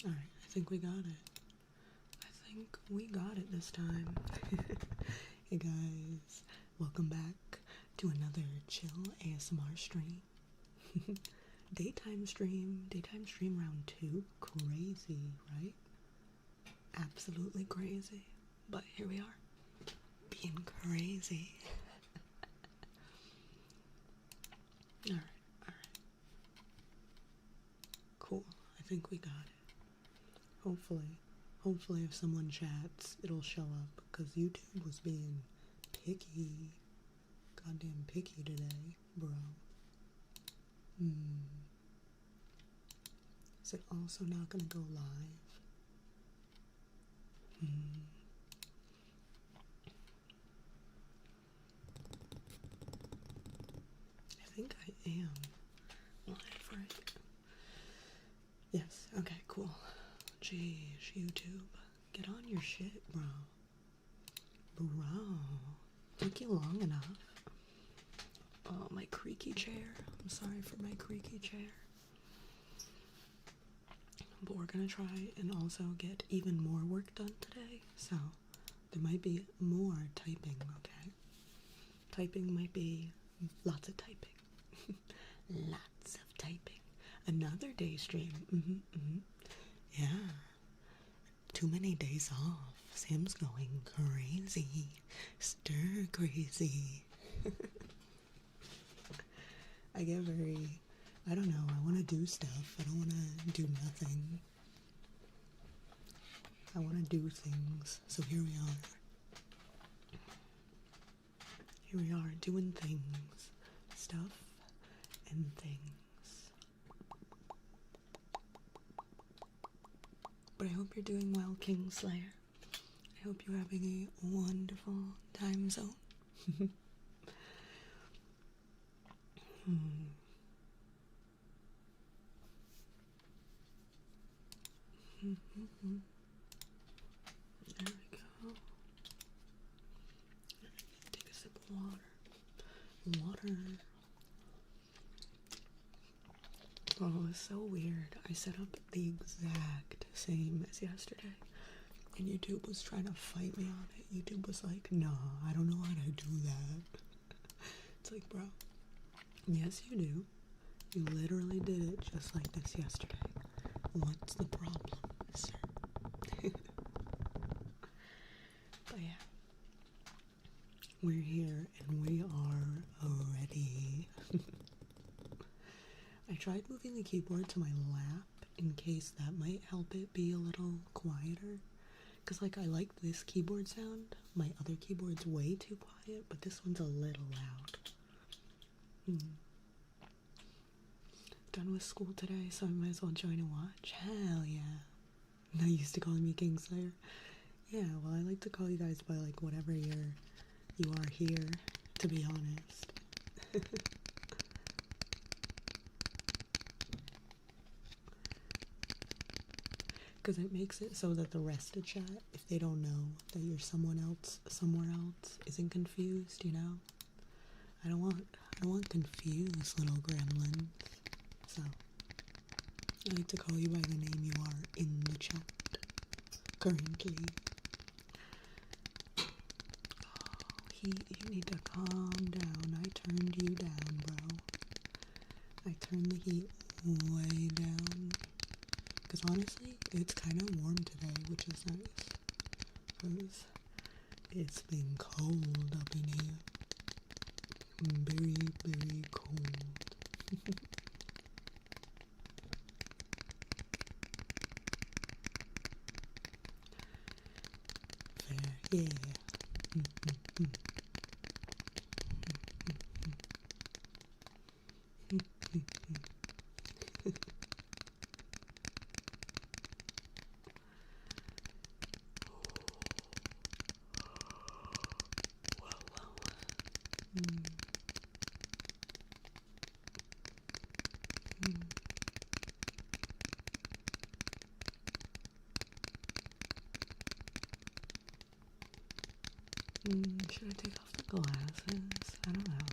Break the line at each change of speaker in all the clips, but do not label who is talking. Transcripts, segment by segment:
Alright, I think we got it. I think we got it this time. Hey guys, welcome back to another chill ASMR stream. Daytime stream round 2. Crazy, right? Absolutely crazy. But here we are, being crazy. Alright. Cool. I think we got it. Hopefully if someone chats, it'll show up, because YouTube was being picky. Goddamn picky today, bro. Is it also not gonna go live? I think I am live, right? Yes, okay, cool. Jeez, YouTube. Get on your shit, bro. Took you long enough. Oh, my creaky chair. I'm sorry for my creaky chair. But we're gonna try and also get even more work done today, so there might be more typing, okay? Typing might be lots of typing. Lots of typing. Another day stream. Yeah. Too many days off. Sam's going crazy. Stir crazy. I get very, I don't know, I want to do stuff. I don't want to do nothing. I want to do things. So here we are. Here we are doing things. Stuff and things. But I hope you're doing well, Kingslayer. I hope you're having a wonderful time zone. There we go. Take a sip of water. Oh, it's so weird. I set up the exact same as yesterday, and YouTube was trying to fight me on it. YouTube was like, nah, I don't know how to do that. It's like, bro, yes you do. You literally did it just like this yesterday. What's the problem, sir? But yeah, we're here and we are ready. I tried moving the keyboard to my lap in case that might help it be a little quieter. Because, like, I like this keyboard sound. My other keyboard's way too quiet, but this one's a little loud. Done with school today, so I might as well join and watch. Hell yeah. They used to call me Kingslayer. Yeah, well, I like to call you guys by, like, whatever you are here, to be honest. Because it makes it so that the rest of chat, if they don't know that you're someone else somewhere else, isn't confused, you know? I don't want confused little gremlins. So I like to call you by the name you are in the chat currently. Oh, you need to calm down. I turned you down, bro. I turned the heat way down. Because honestly, it's kind of warm today, which is nice. Because it's been cold up in here. Very, very cold. Fair, yeah. Should I take off the glasses? I don't know.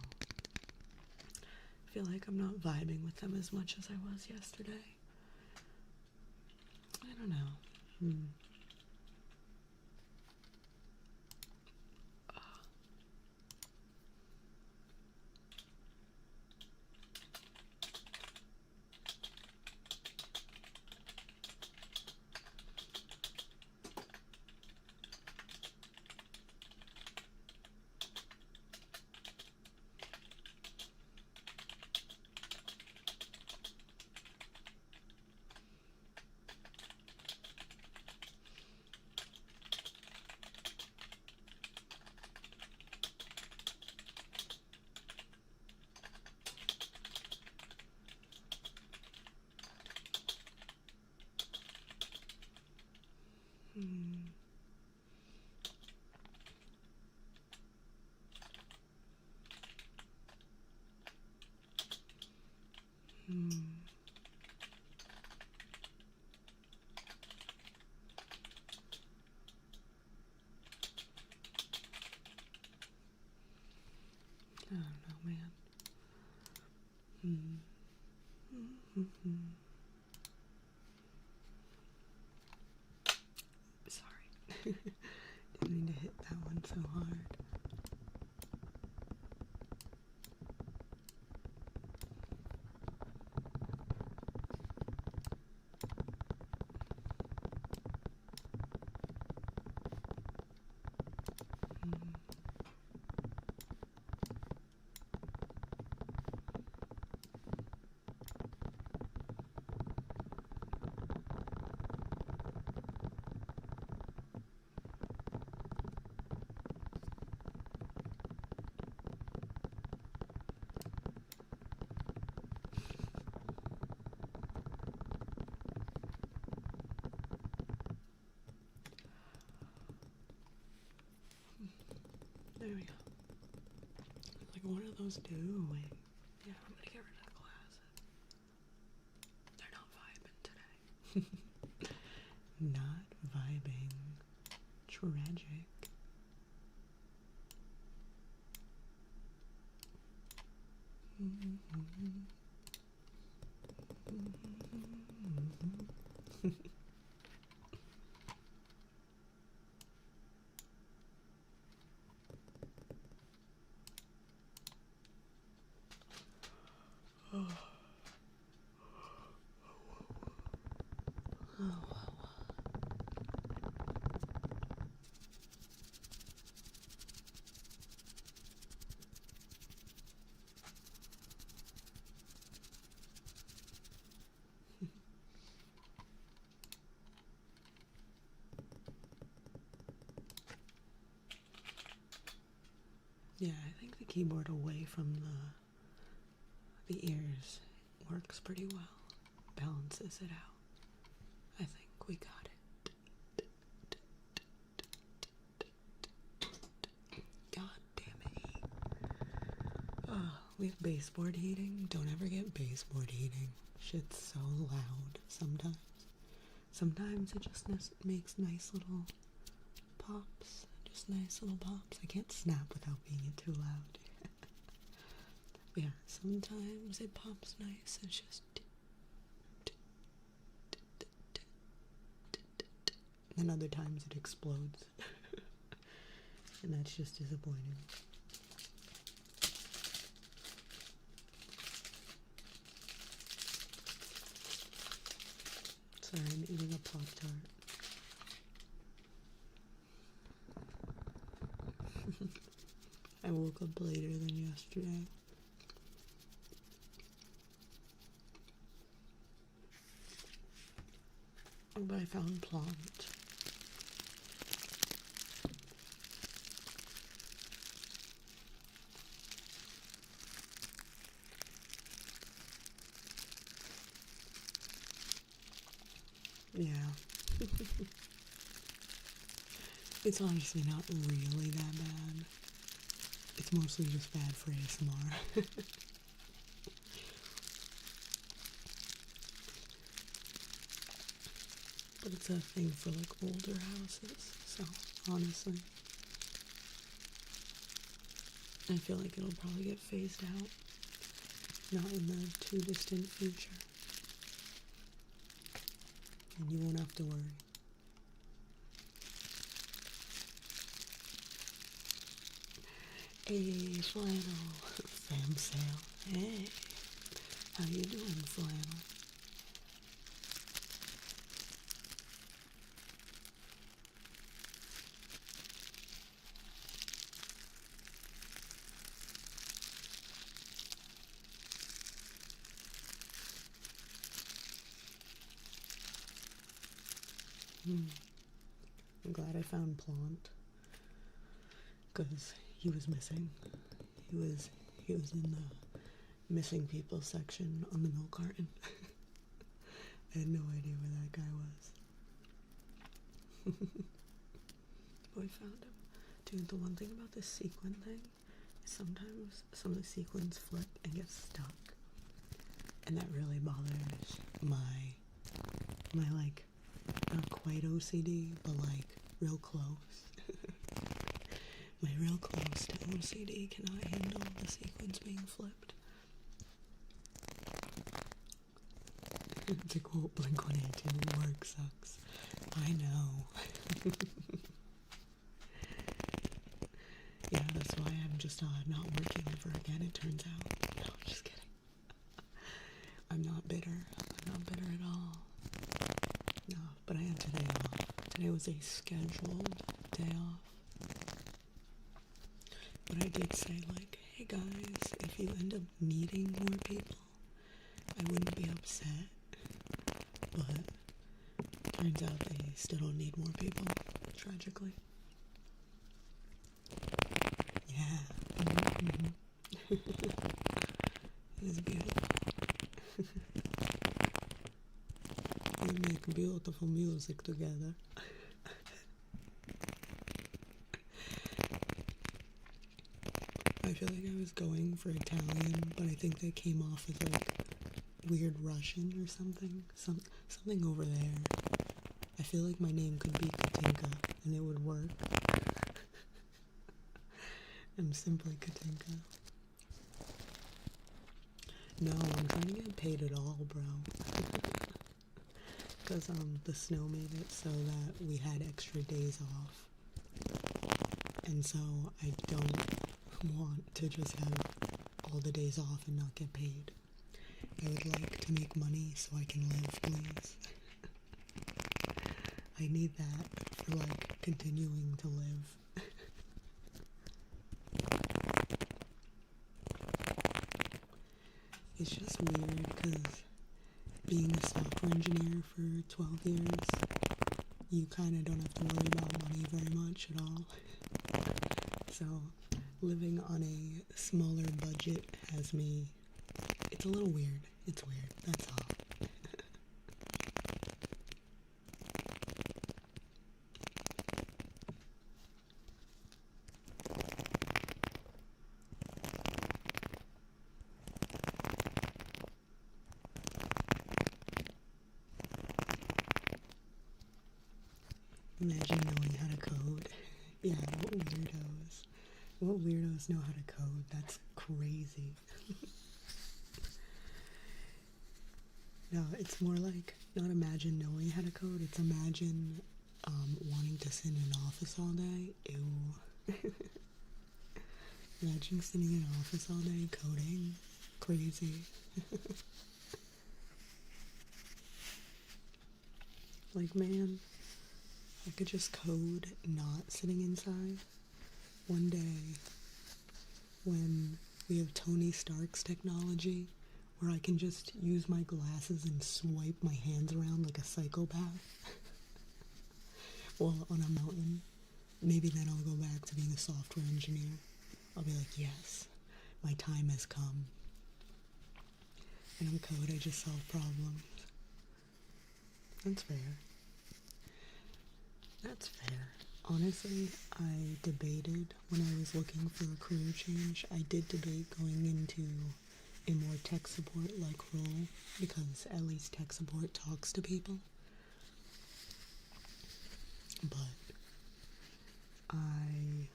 I feel like I'm not vibing with them as much as I was yesterday. I don't Hmm. Hmm. Hmm. I don't know, man. Hmm. Mm-hmm. Sorry. Didn't mean to hit that one so hard. There we go. Like, what are those doing? Yeah, I'm gonna get rid of the glasses. They're not vibing today. Not vibing. Tragic. Yeah, I think the keyboard away from the ears works pretty well. Balances it out. I think we got it. God damn it. Oh, we have baseboard heating. Don't ever get baseboard heating. Shit's so loud sometimes. Sometimes it just makes nice little pops. Just nice little pops. I can't snap without being too loud. Yeah, sometimes it pops nice. It's just... And other times it explodes. And that's just disappointing. Sorry, I'm eating a Pop-Tart. I woke up later than yesterday. But I found plant. Yeah. It's honestly not really that bad. It's mostly just bad for ASMR. But it's a thing for like older houses, so honestly, I feel like it'll probably get phased out. Not in the too distant future. And you won't have to worry. Hey, Flannel. Fam Sale. Hey. How you doing, Flannel? I'm glad I found Plant, because he was missing. He was in the missing people section on the milk carton. I had no idea where that guy was. But I found him. Dude, the one thing about this sequin thing is sometimes some of the sequins flip and get stuck. And that really bothers my like, not quite OCD, but like real close. My real close to OCD cannot handle the sequins being flipped. To quote Blink-182, work sucks. I know. Yeah, that's why I'm just not working ever again, it turns out. No, I'm just kidding. I'm not bitter. I'm not bitter at all. No, but I had today off. Today was a scheduled day off. But I did say, like, hey guys, if you end up needing more people, I wouldn't be upset. But turns out they still don't need more people, tragically. Yeah. Mm-hmm. It is beautiful. We make beautiful music together. I feel like I was going for Italian, but I think they came off as like weird Russian or something. Something over there. I feel like my name could be Katinka and it would work. I'm simply Katinka. No, I'm trying to get paid at all, bro. Because the snow made it so that we had extra days off. And so I don't want to just have all the days off and not get paid. I would like to make money so I can live, please. I need that for, like, continuing to live. It's just weird because being a software engineer for 12 years, you kind of don't have to worry about money very much at all. So living on a smaller budget has me, it's a little weird. It's weird, that's all. Imagine knowing how to code. Yeah, what weirdos. What weirdos know how to code? That's crazy. No, it's more like, not imagine knowing how to code, it's imagine wanting to sit in an office all day. Ew. Imagine sitting in an office all day coding. Crazy. Like, man, I could just code not sitting inside. One day, when we have Tony Stark's technology, where I can just use my glasses and swipe my hands around like a psychopath while on a mountain, maybe then I'll go back to being a software engineer. I'll be like, yes, my time has come. And on code, I just solve problems. That's fair. That's fair. Honestly, I debated when I was looking for a career change. I did debate going into a more tech support-like role, because at least tech support talks to people. But I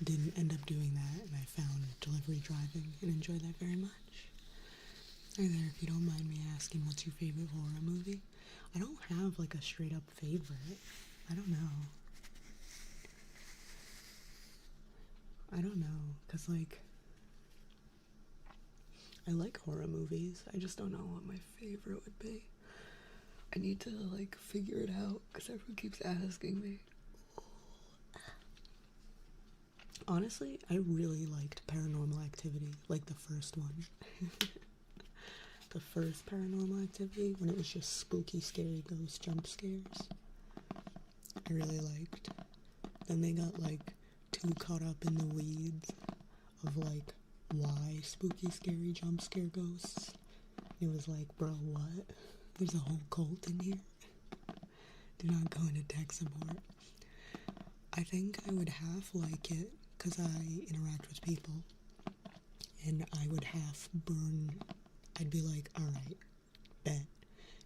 didn't end up doing that, and I found delivery driving and enjoyed that very much. Hi there, if you don't mind me asking, what's your favorite horror movie? I don't have like a straight up favorite. I don't know. I don't know, because, like, I like horror movies. I just don't know what my favorite would be. I need to, like, figure it out, because everyone keeps asking me. Honestly, I really liked Paranormal Activity, like the first one. The first Paranormal Activity, when it was just spooky, scary ghost jump scares. I really liked. Then they got, like, too caught up in the weeds of, like, why spooky, scary jump scare ghosts. It was like, bro, what? There's a whole cult in here. Do not go into tech support. I think I would half like it because I interact with people, and I would half burn. I'd be like, alright, bet.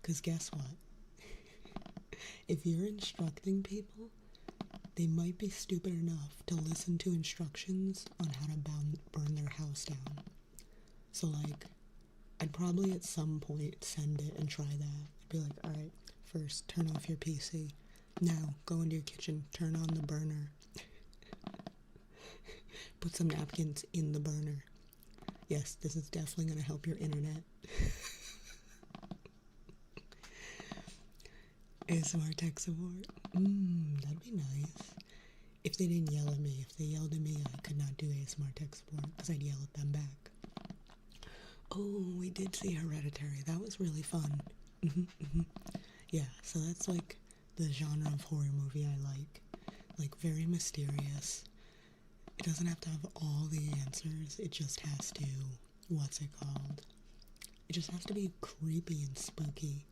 Because guess what? If you're instructing people, they might be stupid enough to listen to instructions on how to burn their house down. So, like, I'd probably at some point send it and try that. I'd be like, alright, first, turn off your PC. Now, go into your kitchen, turn on the burner. Put some napkins in the burner. Yes, this is definitely going to help your internet. ASMR tech support. That'd be nice. If they didn't yell at me. If they yelled at me, I could not do ASMR tech support because I'd yell at them back. Oh, we did see Hereditary. That was really fun. Yeah, so that's like the genre of horror movie I like. Like, very mysterious. It doesn't have to have all the answers. It just has to, what's it called? It just has to be creepy and spooky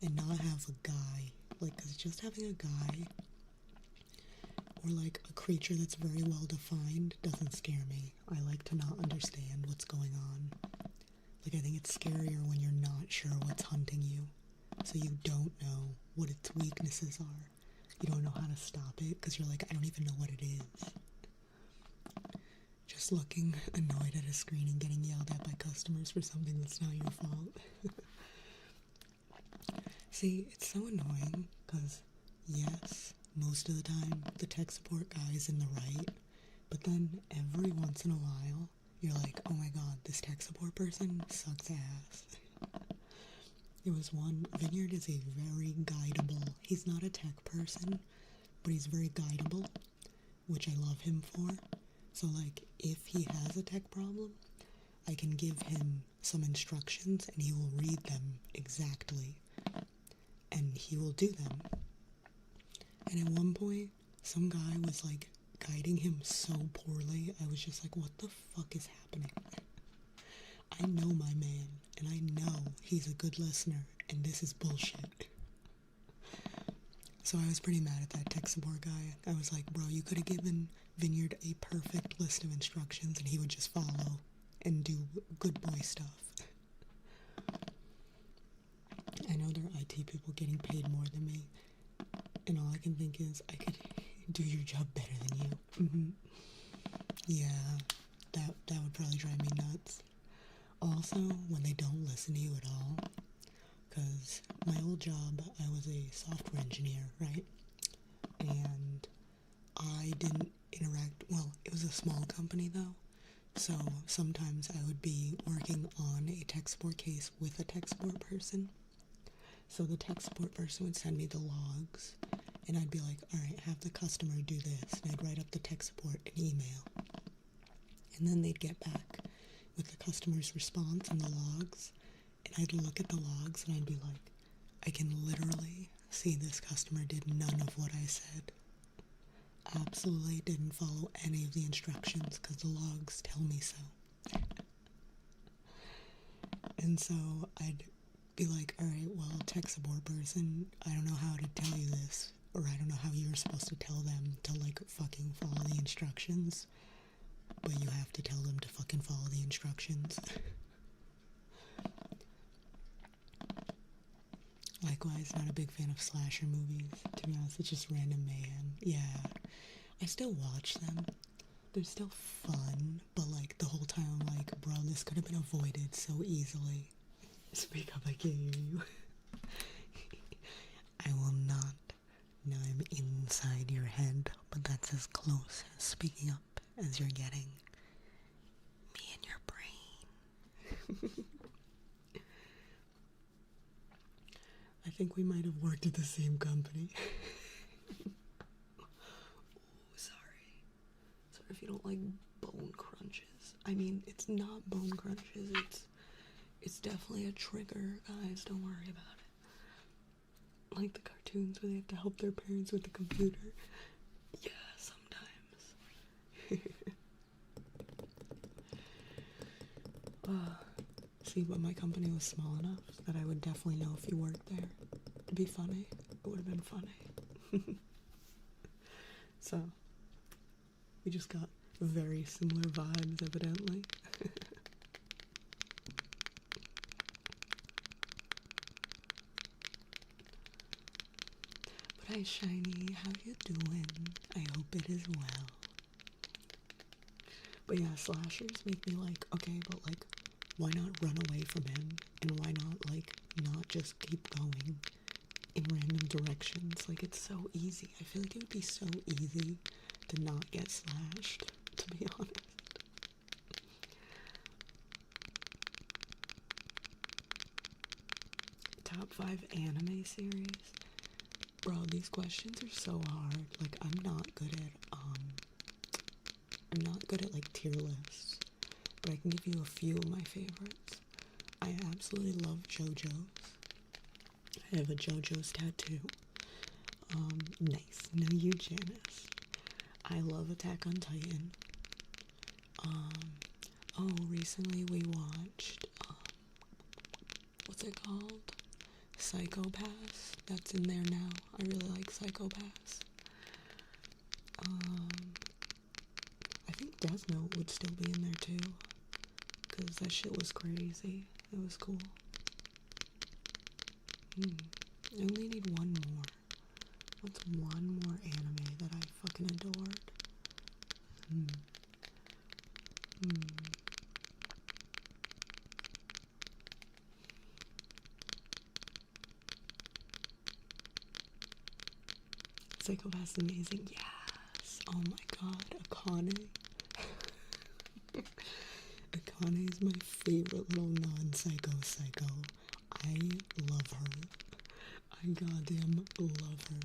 and not have a guy. Like, because just having a guy or, like, a creature that's very well defined doesn't scare me. I like to not understand what's going on. Like, I think it's scarier when you're not sure what's hunting you. So you don't know what its weaknesses are. You don't know how to stop it because you're like, I don't even know what it is. Just looking annoyed at a screen and getting yelled at by customers for something that's not your fault. See, it's so annoying because, yes, most of the time the tech support guy is in the right, but then every once in a while you're like, oh my god, this tech support person sucks ass. It was one, Vineyard is a very guidable, he's not a tech person, but he's very guidable, which I love him for. So, like, if he has a tech problem, I can give him some instructions and he will read them exactly, and he will do them. And at one point, some guy was, like, guiding him so poorly, I was just like, what the fuck is happening? I know my man, and I know he's a good listener, and this is bullshit. So I was pretty mad at that tech support guy. I was like, bro, you could have given Vineyard a perfect list of instructions, and he would just follow and do good boy stuff. I know there are IT people getting paid more than me, and all I can think is, I could do your job better than you. Yeah, that would probably drive me nuts. Also, when they don't listen to you at all, because my old job, I was a software engineer, right? And I didn't interact, well, it was a small company though, so sometimes I would be working on a tech support case with a tech support person. So the tech support person would send me the logs, and I'd be like, alright, have the customer do this, and I'd write up the tech support in email. And then they'd get back with the customer's response and the logs, and I'd look at the logs and I'd be like, I can literally see this customer did none of what I said. Absolutely didn't follow any of the instructions because the logs tell me so. And so I'd be like, alright, well, tech support person, I don't know how to tell you this, or I don't know how you're supposed to tell them to, like, fucking follow the instructions, but you have to tell them to fucking follow the instructions. Likewise, not a big fan of slasher movies. To be honest, it's just random mayhem. Yeah, I still watch them. They're still fun, but, like, the whole time I'm like, bro, this could have been avoided so easily. Speak up, I can't hear you. I will not. Now I'm inside your head, but that's as close as speaking up as you're getting me in your brain. I think we might have worked at the same company. Ooh, sorry. Sorry if you don't like bone crunches. I mean, it's not bone crunches, it's definitely a trigger, guys, don't worry about it. Like the cartoons where they have to help their parents with the computer. Yeah, sometimes. See, but my company was small enough that I would definitely know if you worked there. It'd be funny. It would have been funny. So, we just got very similar vibes, evidently. But hi, Shiny. How you doing? I hope it is well. But yeah, slashers make me like, okay, but like, why not run away from him? And why not, like, not just keep going in random directions? Like, it's so easy. I feel like it would be so easy to not get slashed, to be honest. Top 5 anime series? Bro, these questions are so hard. Like, I'm not good at like tier lists, but I can give you a few of my favorites. I absolutely love JoJo's. I have a JoJo's tattoo. Nice. No, you, Janice. I love Attack on Titan. Recently we watched, what's it called? Psycho-Pass. That's in there now. I really like Psycho-Pass. I think Death Note would still be in there too, because that shit was crazy. It was cool. I only need one more. What's one more anime that I fucking adored? Psycho-Pass is amazing. Yes. Oh my god, Akane. Akane is my favorite little non-psycho psycho. I love her. I goddamn love her.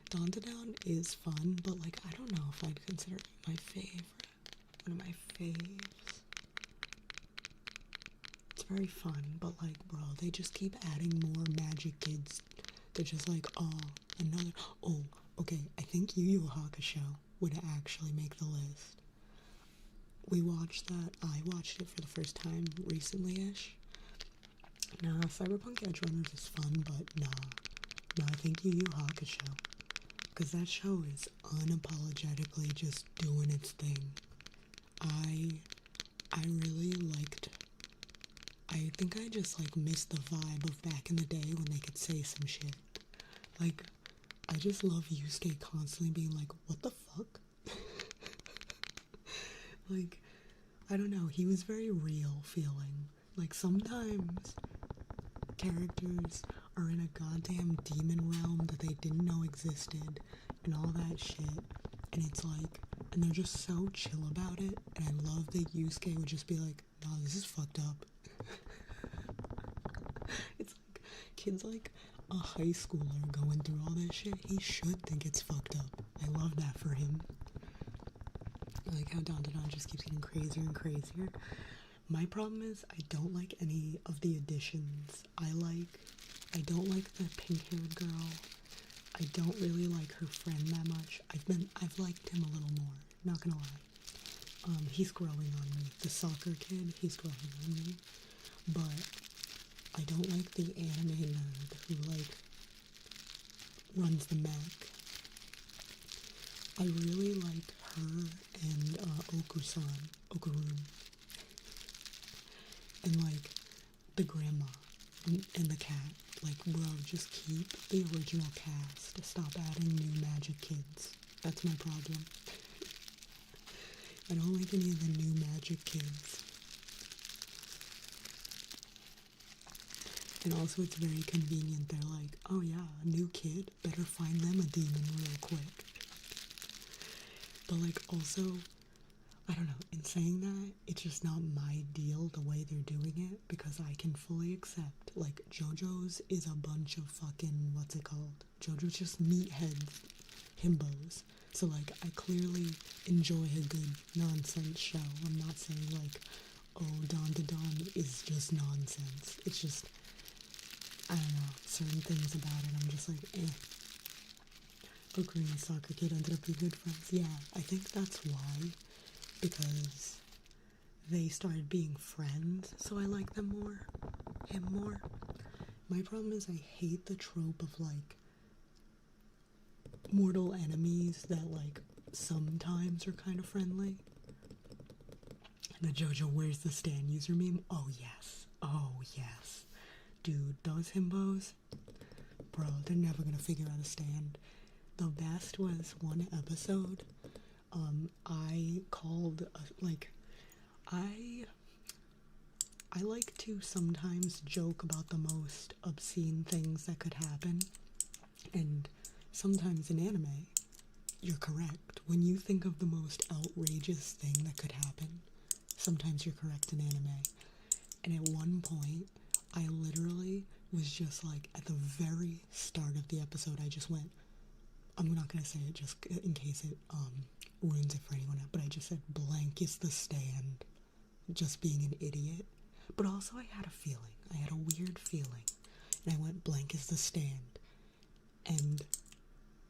Dandadan is fun, but like, I don't know if I'd consider it my favorite. One of my faves. It's very fun, but like, bro, they just keep adding more magic kids. They're just like, okay, I think Yu Yu Hakusho would actually make the list. We watched that. I watched it for the first time recently-ish. Nah, Cyberpunk Edgerunners is fun, but nah, I think Yu Yu Hakusho. Because that show is unapologetically just doing its thing. I really liked, I think I just like missed the vibe of back in the day when they could say some shit. Like, I just love Yusuke constantly being like, what the fuck? Like, I don't know, he was very real feeling. Like, sometimes characters are in a goddamn demon realm that they didn't know existed and all that shit, and it's like, and they're just so chill about it, and I love that Yusuke would just be like, nah, this is fucked up. It's like, kids like a high schooler going through all this shit, he should think it's fucked up. I love that for him. I like how Dandadan just keeps getting crazier and crazier. My problem is I don't like any of the additions. I don't like the pink-haired girl. I don't really like her friend that much. I've liked him a little more, not gonna lie. He's growing on me. The soccer kid, he's growing on me. But I don't like the anime nerd who, like, runs the mech. I really like her and Okurun. And, like, the grandma and the cat. Like, bro, just keep the original cast. Stop adding new magic kids. That's my problem. I don't like any of the new magic kids. And also it's very convenient. They're like, oh yeah, a new kid, better find them a demon real quick. But, like, also, I don't know, in saying that, it's just not my deal the way they're doing it, because I can fully accept, like, JoJo's is a bunch of fucking, what's it called? JoJo's just meatheads, himbos. So, like, I clearly enjoy a good nonsense show. I'm not saying, like, oh, Dawn to Dawn is just nonsense. It's just, I don't know, certain things about it, I'm just like, eh. A Korean soccer kid ended up being good friends. Yeah, I think that's why. Because they started being friends, so I like them more. Him more. My problem is I hate the trope of, like, mortal enemies that, like, sometimes are kind of friendly. The JoJo Where's the Stand user meme? Oh, yes. Oh, yes. Dude, those himbos, bro, they're never gonna figure out a stand. The best was one episode, I called, I like to sometimes joke about the most obscene things that could happen, and sometimes in anime, you're correct. When you think of the most outrageous thing that could happen, sometimes you're correct in anime. And at one point, I literally was just like, at the very start of the episode, I just went, I'm not gonna say it just in case it ruins it for anyone else, but I just said blank is the stand, just being an idiot. But also I had a feeling, I had a weird feeling, and I went blank is the stand, and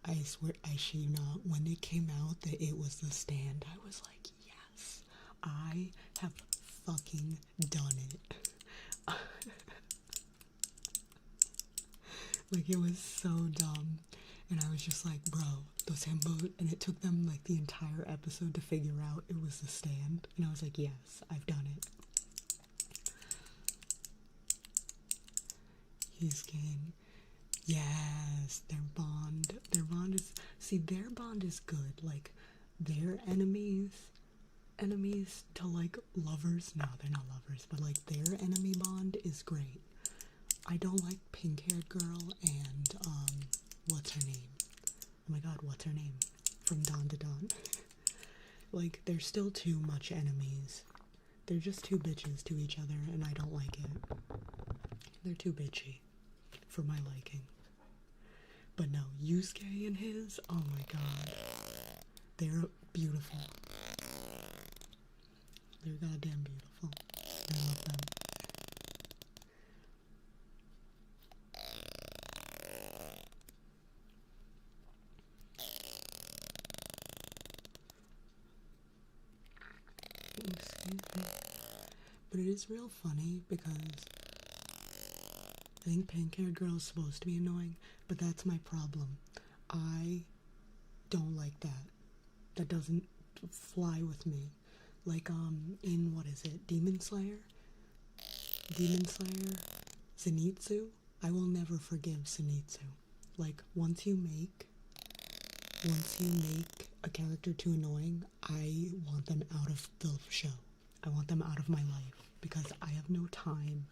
I swear, I shit you not, when it came out that it was the stand, I was like, yes, I have fucking done it. Like, it was so dumb. And I was just like, bro, those himbos, and it took them, like, the entire episode to figure out it was the stand. And I was like, yes, I've done it. He's getting, yes, their bond is, see, their bond is good. Like, their enemies to, like, lovers, no, they're not lovers, but, like, their enemy bond is great. I don't like pink-haired girl and, what's her name? Oh my god, what's her name? From Dawn to Dawn. Like, they're still too much enemies. They're just too bitches to each other, and I don't like it. They're too bitchy for my liking. But no, Yusuke and his, oh my god. They're beautiful. They're goddamn beautiful. I love them. Excuse me. But it is real funny because I think pink-haired girl is supposed to be annoying, but that's my problem. I don't like that. That doesn't fly with me. Like, in, what is it, Demon Slayer, Zenitsu, I will never forgive Zenitsu. Like, once you make a character too annoying, I want them out of the show. I want them out of my life, because I have no time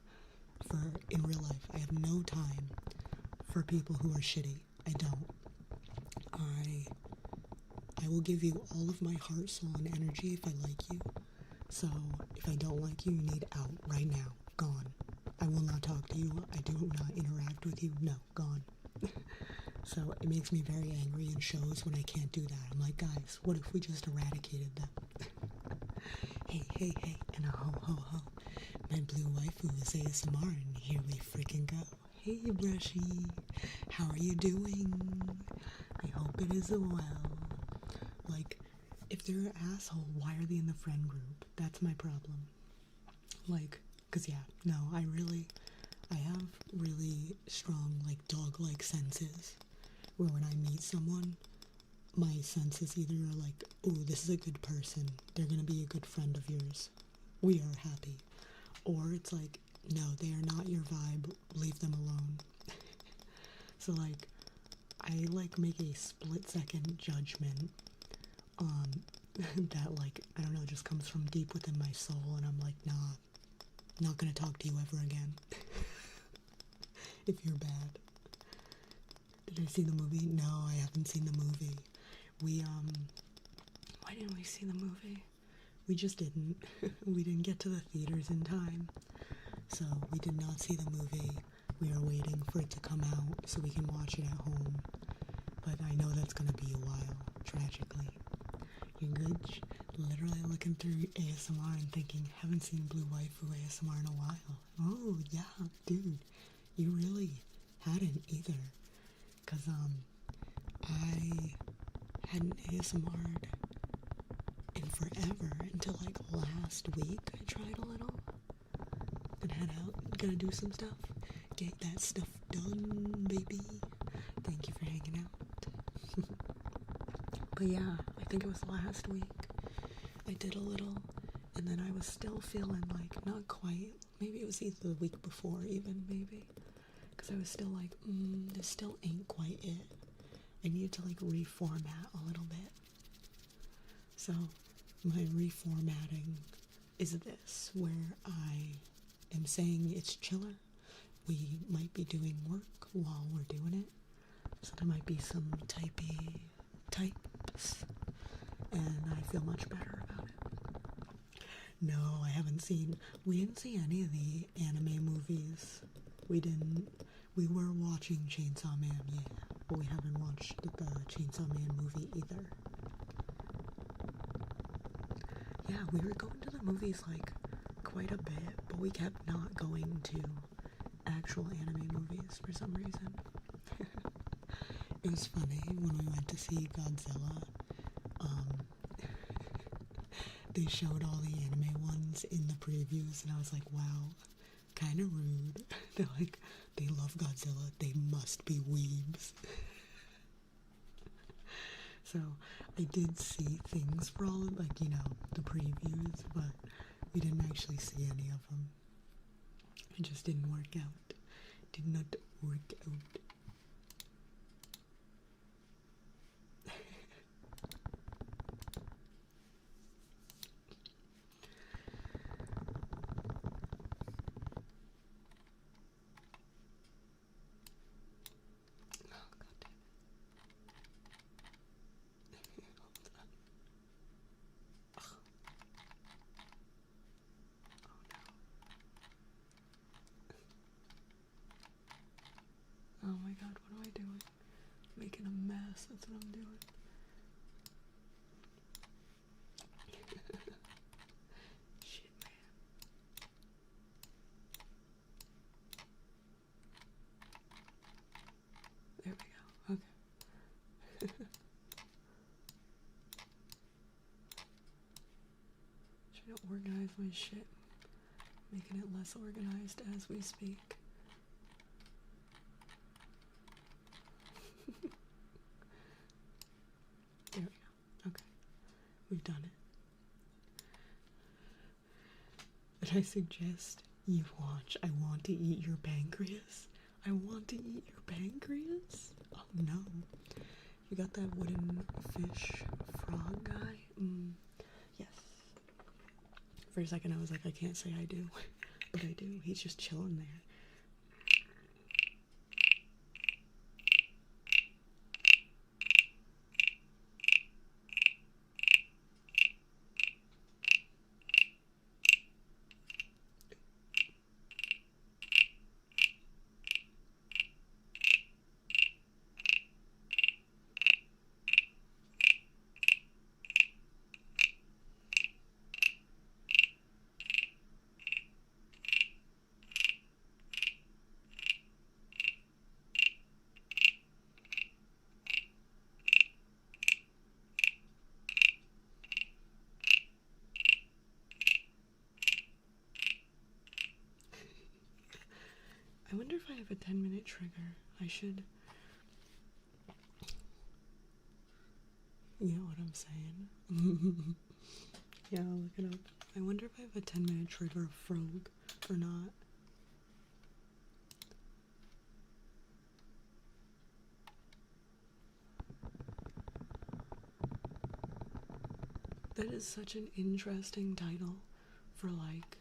in real life, I have no time for people who are shitty. I don't. I will give you all of my heart, soul, and energy if I like you. So, if I don't like you, you need out right now. Gone. I will not talk to you. I do not interact with you. No, gone. So, it makes me very angry in shows when I can't do that. I'm like, guys, what if we just eradicated them? Hey, and a ho, ho, ho. My blue waifu is ASMR, and here we freaking go. Hey, Brushy. How are you doing? I hope it is well. Like, if they're an asshole, why are they in the friend group? That's my problem. Like, cause yeah, no, I have really strong, like, dog-like senses, where when I meet someone, my senses either are like, ooh, this is a good person, they're gonna be a good friend of yours, we are happy, or it's like, no, they are not your vibe, leave them alone. So, like, I, like, make a split-second judgment, that, like, I don't know, just comes from deep within my soul, and I'm like, nah, not gonna talk to you ever again. If you're bad. Did I see the movie? No, I haven't seen the movie. We, didn't we see the movie? We just didn't. We didn't get to the theaters in time. So we did not see the movie. We are waiting for it to come out so we can watch it at home. But I know that's gonna be a while, tragically. You're good? Literally looking through ASMR and thinking, haven't seen Blue Waifu ASMR in a while. Oh, yeah, dude. You really hadn't either. Cause, I hadn't ASMR'd in forever until, like, last week. I tried a little. Then head out, gonna do some stuff. Get that stuff done, baby. Thank you for hanging out. But yeah, I think it was last week. I did a little, and then I was still feeling like, not quite, maybe it was either the week before even, maybe. Because I was still like, this still ain't quite it. I needed to, like, reformat a little bit. So, my reformatting is this, where I am saying it's chiller. We might be doing work while we're doing it. So there might be some types, and I feel much better about it. No, I haven't seen, we didn't see any of the anime movies. We were watching Chainsaw Man, yeah, but we haven't watched the Chainsaw Man movie either. Yeah, we were going to the movies, like, quite a bit, but we kept not going to actual anime movies for some reason. It was funny when we went to see Godzilla. They showed all the anime ones in the previews, and I was like, wow, kind of rude. They're like, they love Godzilla, they must be weebs. So I did see things for all of, like, you know, the previews, but we didn't actually see any of them. It just didn't work out. Did not work out. Oh my god, what am I doing? Making a mess, that's what I'm doing. Shit, man. There we go, okay. Trying to organize my shit. Making it less organized as we speak. There we go. Okay. We've done it. Did I suggest you watch I Want to Eat Your Pancreas? I want to eat your pancreas? Oh no. You got that wooden fish frog guy? Yes. For a second I was like, I can't say I do. But I do. He's just chilling there. I wonder if I have a 10-minute trigger. I should. You know what I'm saying? Yeah, I'll look it up. I wonder if I have a 10-minute trigger of Frog or not. That is such an interesting title for, like,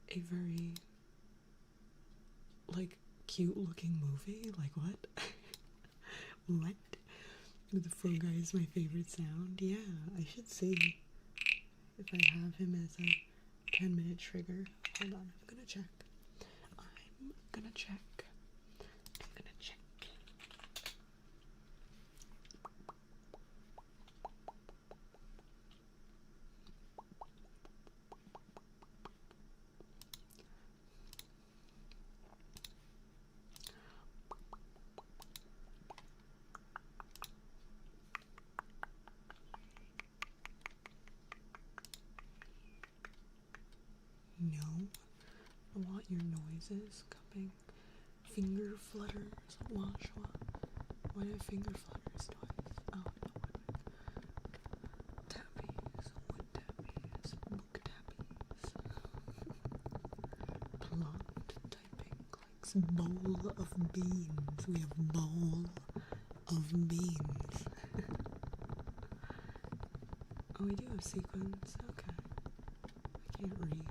a very, like, cute looking movie. Like, what? What? The frog guy is my favorite sound. Yeah, I should see if I have him as a 10-minute trigger. Hold on, I'm gonna check. I'm gonna check. I'm gonna check. No, I want your noises coming. Finger flutters. Wash, why do finger flutters noise? Oh, no. Tappies, wood tappies, book tappies. Plot typing clicks. Bowl of beans. We have bowl of beans. Oh, we do have sequence. Okay. I can't read.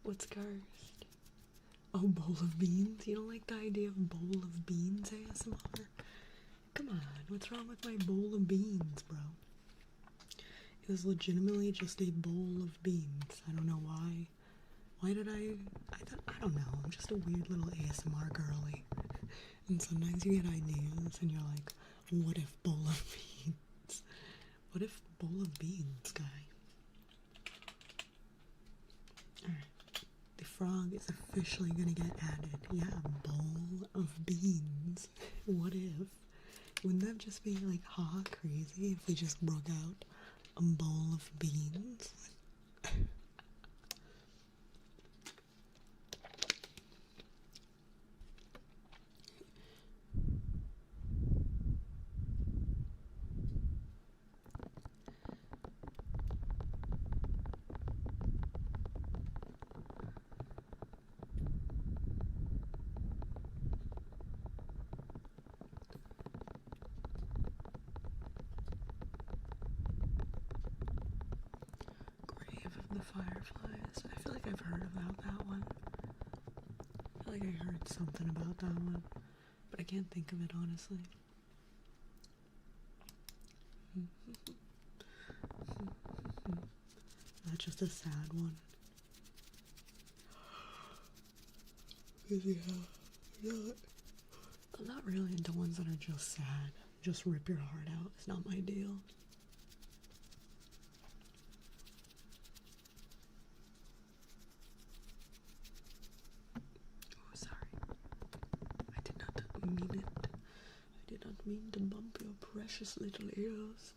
What's cursed? Oh, bowl of beans? You don't like the idea of bowl of beans ASMR? Come on, what's wrong with my bowl of beans, bro? It was legitimately just a bowl of beans. I don't know why. Why did I don't know. I'm just a weird little ASMR girly. And sometimes you get ideas and you're like, what if bowl of beans? What if bowl of beans, guy? Alright. The frog is officially gonna get added. Yeah, bowl of beans. What if? Wouldn't that just be like crazy if we just broke out a bowl of beans? The Fireflies. I feel like I've heard about that one. I feel like I heard something about that one, but I can't think of it honestly. That's just a sad one. I'm not really into ones that are just sad. Just rip your heart out. It's not my deal. Mean it. I did not mean to bump your precious little ears.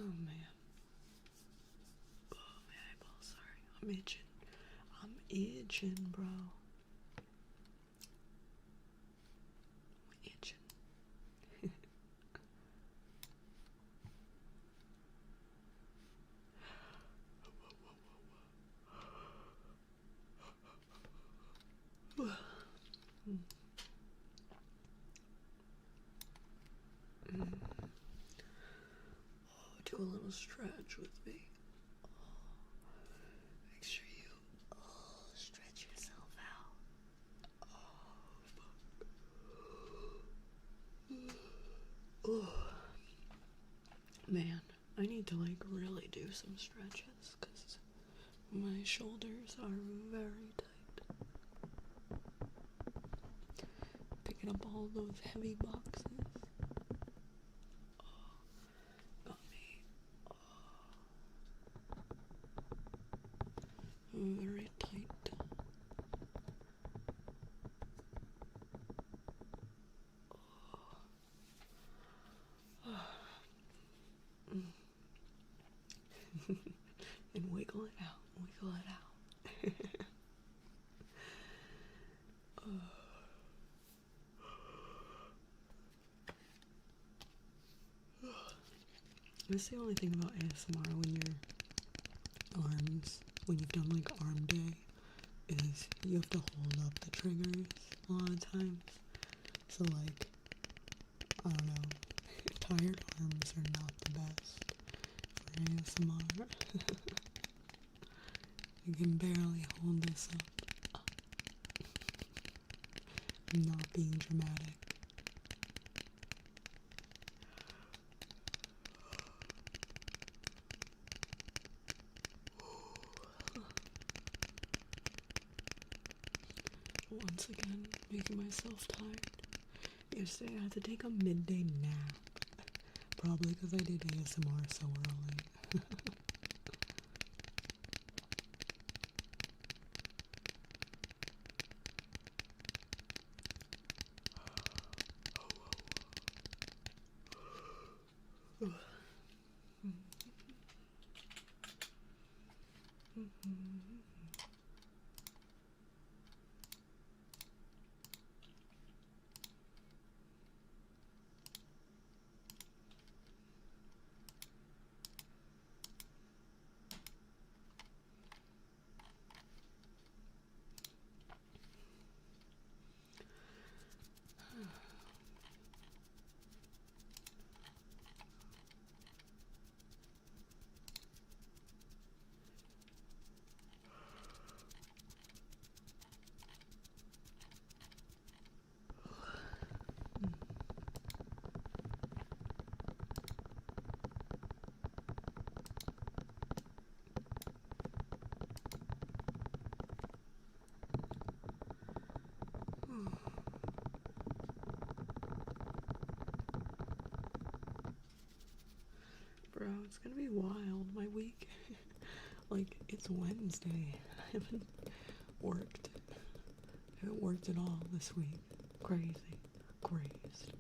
Oh man. Oh, my eyeball, sorry. I'm itching. I'm itching, bro. I'm itching. Do a little stretch with me. Make sure you stretch yourself out. Man, I need to like really do some stretches because my shoulders are very tight. Picking up all those heavy boxes. Oh, got me. Oh, very tight. And wiggle it out, wiggle it out. That's the only thing about ASMR when your arms, when you've done like arm day, is you have to hold up the triggers a lot of times. So like, I don't know, tired arms are not the best for ASMR. I can barely hold this up. I'm not being dramatic. Once again, making myself tired. Yesterday I had to take a midday nap. Probably because I did ASMR so early. Bro, it's gonna be wild. My week, like, it's Wednesday. I haven't worked. I haven't worked at all this week. Crazy. Crazed.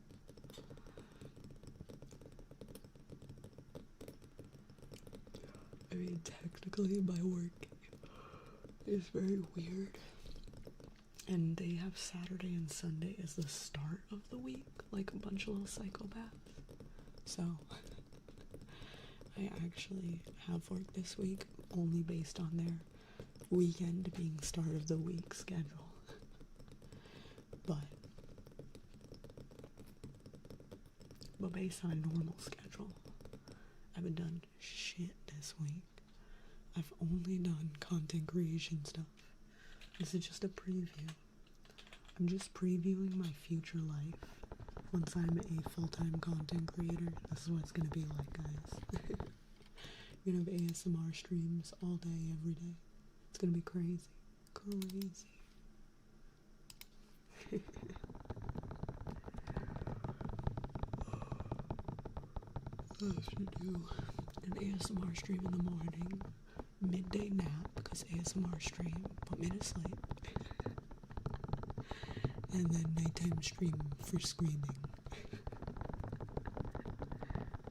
I mean, technically, my work is very weird. And they have Saturday and Sunday as the start of the week, like a bunch of little psychopaths. So, I actually have work this week only based on their weekend being start of the week schedule. But based on a normal schedule, I haven't done shit this week. I've only done content creation stuff. This is just a preview. I'm just previewing my future life. Once I'm a full-time content creator, this is what it's gonna be like, guys. You're gonna have ASMR streams all day, every day. It's gonna be crazy. Crazy. I have to do an ASMR stream in the morning, midday nap, because ASMR stream put me to sleep, and then nighttime stream for screaming.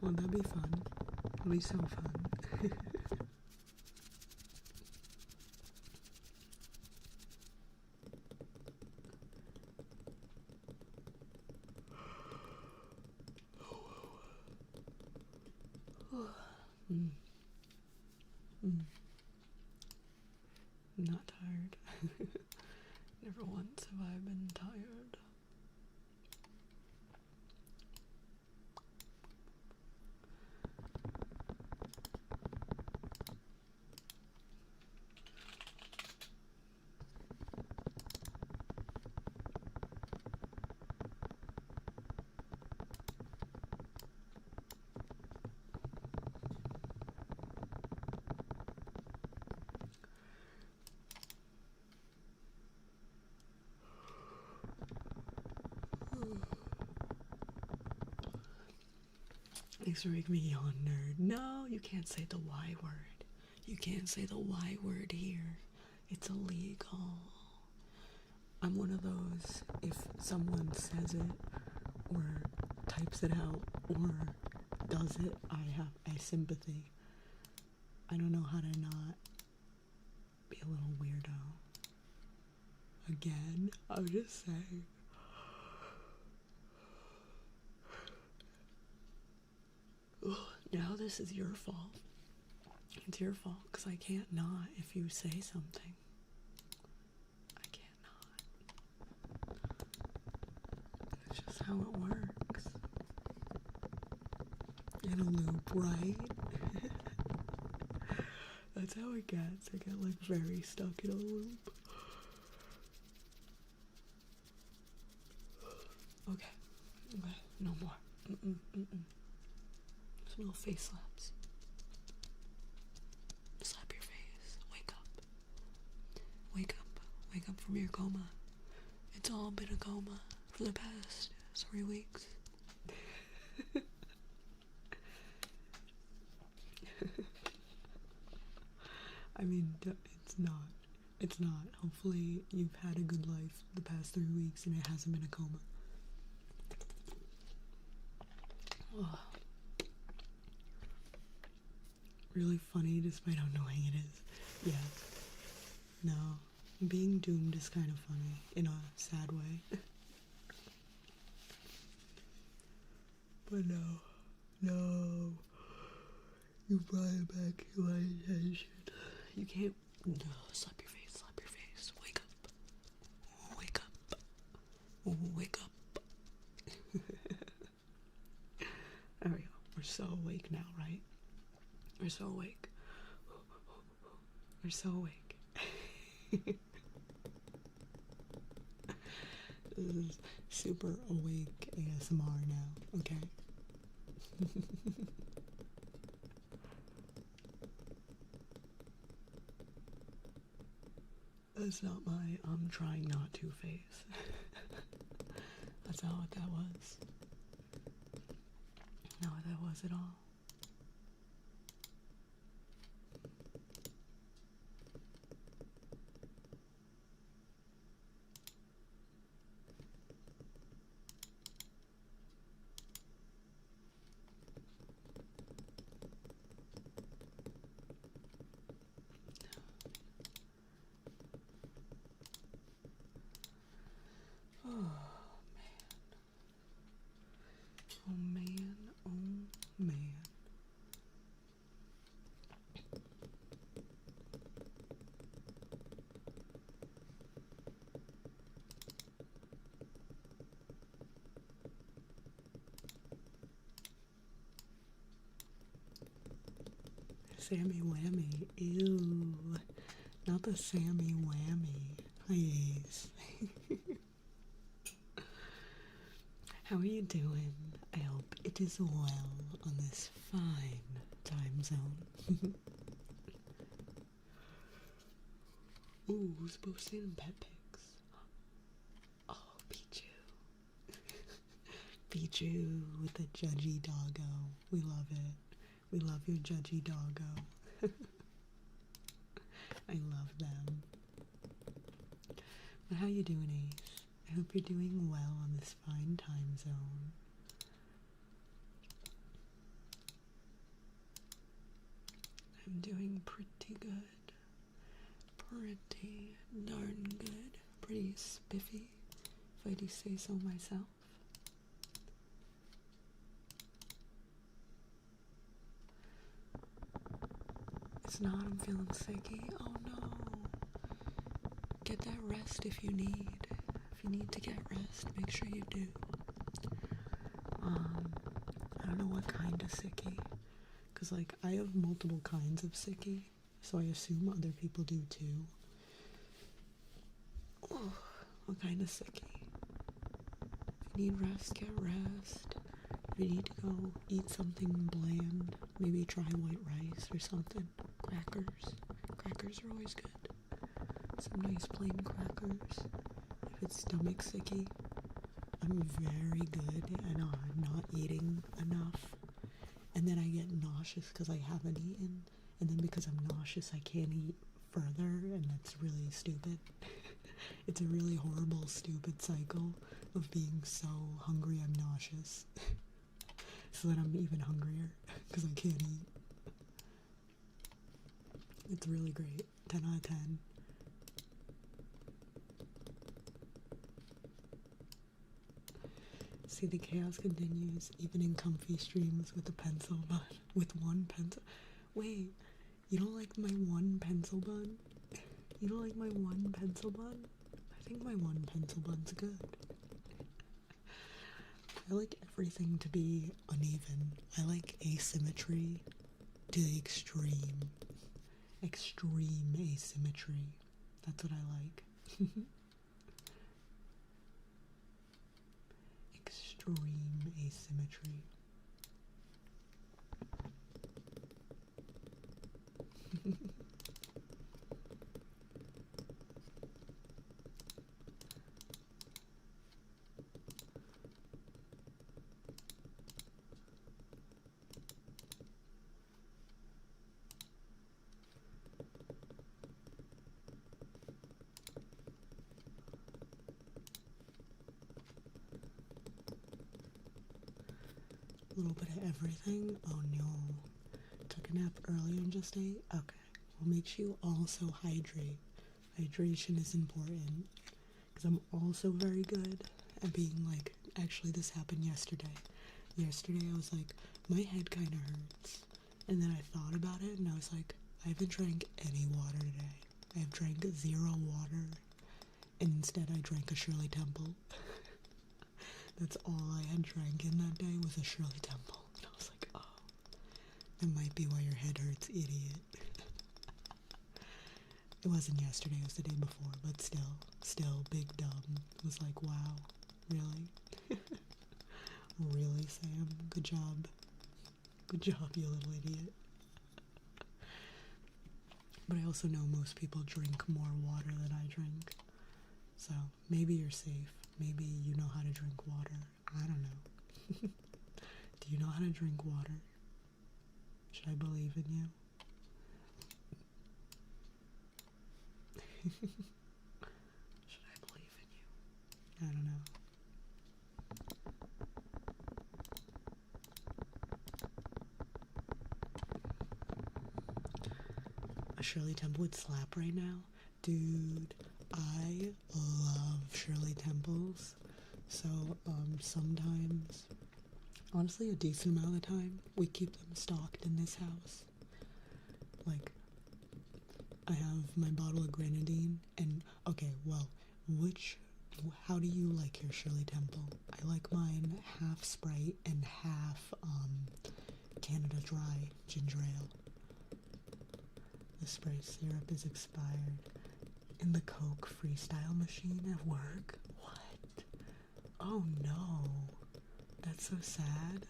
Well, that'd be fun. It'll be so fun. I'm not tired. Never once have I been tired. Thanks for making me yawn, nerd. No, you can't say the Y word. You can't say the Y word here. It's illegal. I'm one of those, if someone says it, or types it out, or does it, I have a sympathy. I don't know how to not be a little weirdo. Again, I'm just saying. Ugh, now this is your fault. It's your fault, because I can't not if you say something. I can't not. It's just how it works. In a loop, right? That's how it gets. I get like very stuck in a loop. Okay. No more. Just little face slaps. Slap your face. Wake up. Wake up. Wake up from your coma. It's all been a coma for the past 3 weeks. I mean, it's not. It's not. Hopefully you've had a good life the past 3 weeks and it hasn't been a coma. Oh. Really funny despite how annoying it is. Yeah. No. Being doomed is kind of funny in a sad way. But no. You brought it back to my attention. You can't. No, slap your face. Wake up. Wake up. Wake up. There we go. We're so awake now, right? We're so awake. We're so awake. This is super awake ASMR now, okay? That's not my I'm trying not to face. That's not what that was. Not what that was at all. Oh man. Sammy Whammy. Ew. Not the Sammy Whammy. Please. How are you doing? I hope it is well on this fine time zone. Ooh, who's posting pet pics? Oh, Pichu. Pichu with the judgy doggo. We love it. We love your judgy doggo. I love them. But how you doing, Ace? I hope you're doing well on this fine time zone. I'm doing pretty good. Pretty darn good. Pretty spiffy, if I do say so myself. It's not, I'm feeling sicky. Oh no. Get that rest if you need. If you need to get rest, make sure you do. I don't know what kind of sicky. Because, like, I have multiple kinds of sicky. So I assume other people do too. Oh, what kind of sicky? If you need rest, get rest. If you need to go eat something bland, maybe try white rice or something. Crackers. Crackers are always good. Some nice plain crackers. If it's stomach sicky, I'm very good at not eating enough and then I get nauseous because I haven't eaten, and then because I'm nauseous I can't eat further, and that's really stupid. It's a really horrible, stupid cycle of being so hungry I'm nauseous. So then I'm even hungrier because I can't eat. It's really great. 10 out of 10. See, the chaos continues, even in comfy streams with a pencil bun. With one pencil. Wait, you don't like my one pencil bun? You don't like my one pencil bun? I think my one pencil bun's good. I like everything to be uneven. I like asymmetry to the extreme. Extreme asymmetry. That's what I like. Extreme asymmetry. A little bit of everything. Oh no. Took a nap earlier and just ate? Okay. Well, make sure you also hydrate. Hydration is important. Because I'm also very good at being like, actually this happened yesterday. Yesterday I was like, my head kind of hurts. And then I thought about it and I was like, I haven't drank any water today. I have drank 0 water. And instead I drank a Shirley Temple. That's all I had drank in that day was a Shirley Temple. And I was like, oh, that might be why your head hurts, idiot. It wasn't yesterday, it was the day before, but still, big dumb. It was like, wow, really? Really, Sam? Good job. Good job, you little idiot. But I also know most people drink more water than I drink. So, maybe you're safe. Maybe you know how to drink water. I don't know. Do you know how to drink water? Should I believe in you? Should I believe in you? I don't know. A Shirley Temple would slap right now. Dude, I love Shirley Temples. So, sometimes, honestly, a decent amount of the time, we keep them stocked in this house. Like, I have my bottle of grenadine, and, okay, well, how do you like your Shirley Temple? I like mine half Sprite and half, Canada Dry ginger ale. The spray syrup is expired. In the Coke freestyle machine at work? What? Oh no. That's so sad.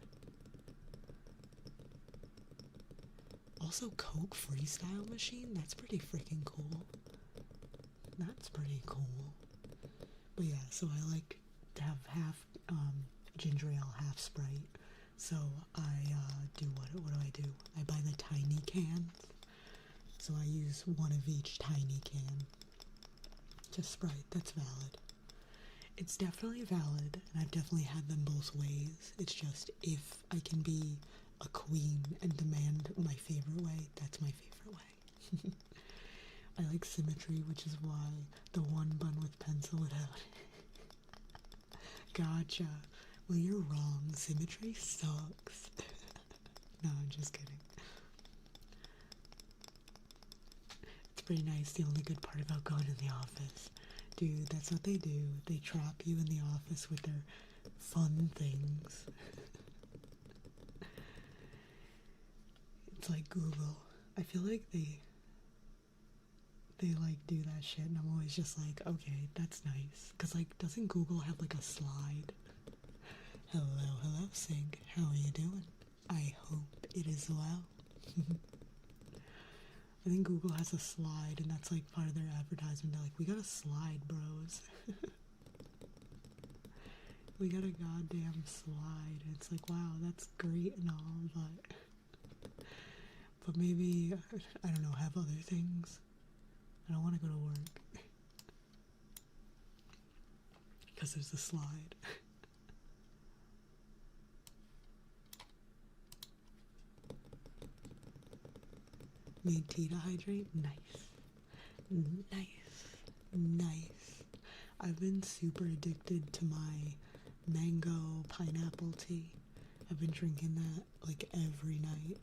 Also, Coke freestyle machine? That's pretty freaking cool. That's pretty cool. But yeah, so I like to have half ginger ale, half Sprite. So I do what do I do? I buy the tiny cans. So I use one of each tiny can. Just Sprite, that's valid. It's definitely valid, and I've definitely had them both ways. It's just, if I can be a queen and demand my favorite way, that's my favorite way. I like symmetry, which is why the one bun with pencil without it. Gotcha. Well, you're wrong. Symmetry sucks. No, I'm just kidding. It's pretty nice. The only good part about going in the office. Dude, that's what they do. They trap you in the office with their fun things. It's like Google. I feel like they like do that shit, and I'm always just like, okay, that's nice. Cause like, doesn't Google have like a slide? Hello, Sig. How are you doing? I hope it is well. I think Google has a slide, and that's like part of their advertisement. They're like, we got a slide, bros. We got a goddamn slide. It's like, wow, that's great and all, but maybe, I don't know, have other things. I don't want to go to work. Because there's a slide. Made tea to hydrate? Nice. Nice. Nice. I've been super addicted to my mango pineapple tea. I've been drinking that like every night.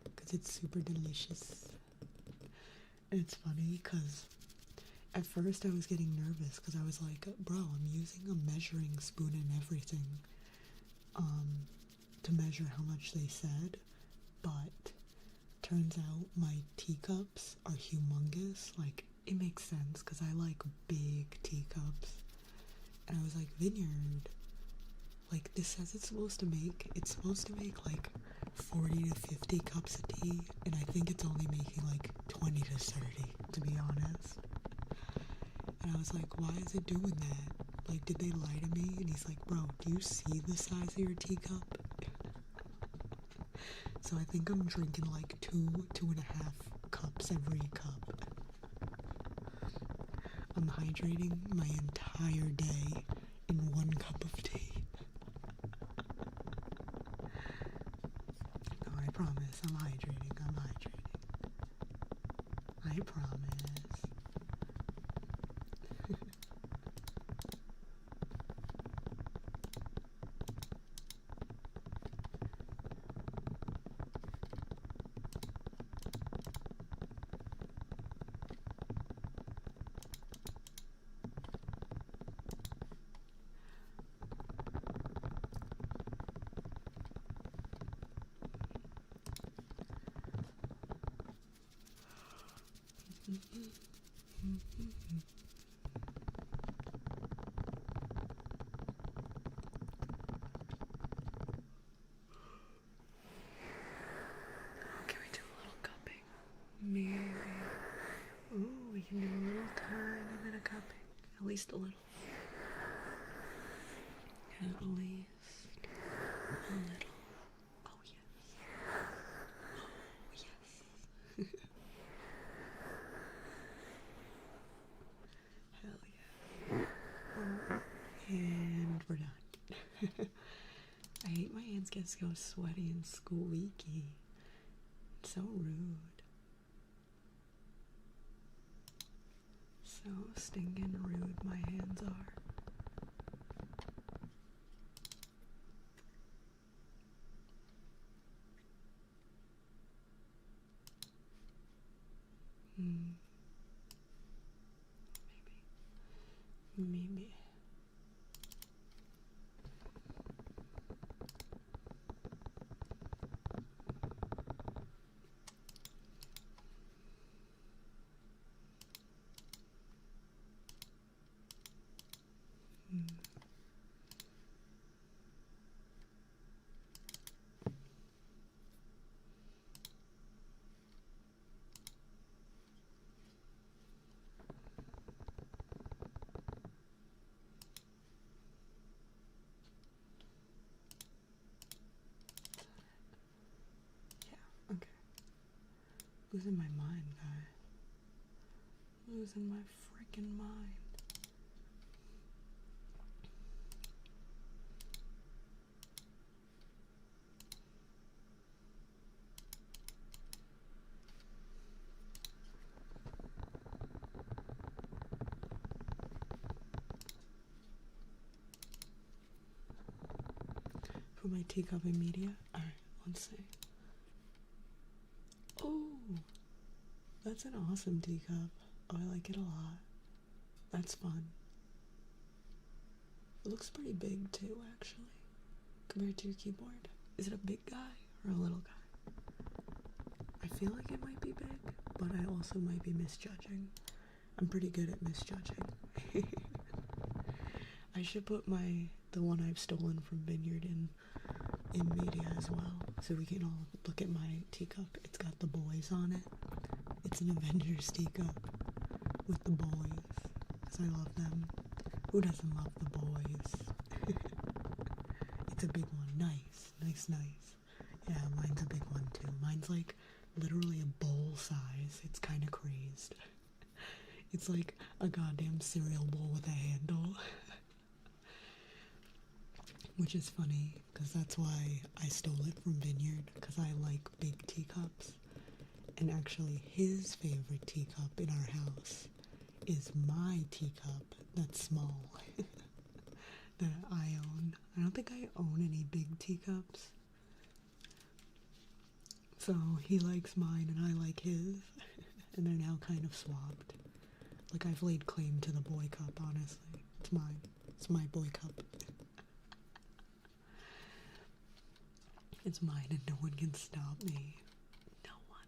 Because it's super delicious. And it's funny because at first I was getting nervous because I was like, bro, I'm using a measuring spoon and everything to measure how much they said, but turns out my teacups are humongous. Like, it makes sense because I like big teacups. And I was like, Vineyard, like, this says it's supposed to make like 40 to 50 cups of tea, and I think it's only making like 20 to 30, to be honest. And I was like, why is it doing that? Like, did they lie to me? And he's like, bro, do you see the size of your teacup? So I think I'm drinking like 2.5 cups every cup. I'm hydrating my entire day in 1 cup of tea. No, I promise, I'm hydrating. I promise. Can we do a little cupping? Maybe. Ooh, we can do a little tiny bit of cupping. At least a little. At least a little. Oh, yes. Oh, yes. Hell yeah. And we're done. I hate my hands get so sweaty and squeaky. It's so rude. So stinking rude my hands are. Maybe. Okay. Losing my mind, guys. Losing my freaking mind. Put my teacup in media. Alright, let's see. Oh, that's an awesome teacup. Oh, I like it a lot. That's fun. It looks pretty big too, actually, compared to your keyboard. Is it a big guy or a little guy? I feel like it might be big, but I also might be misjudging. I'm pretty good at misjudging. I should put the one I've stolen from Vineyard in media as well, so we can all look at my teacup. It's got the boys on it. It's an Avengers teacup with the boys, because I love them. Who doesn't love the boys? It's a big one. Nice, nice, nice. Yeah, mine's a big one too. Mine's like literally a bowl size. It's kind of crazed. It's like a goddamn cereal bowl with a handle. Which is funny, because that's why I stole it from Vineyard, because I like big teacups. And actually, his favorite teacup in our house is my teacup that's small, that I own. I don't think I own any big teacups. So he likes mine and I like his, and they're now kind of swapped. Like, I've laid claim to the boy cup, honestly. It's mine. It's my boy cup. It's mine and no one can stop me. No one.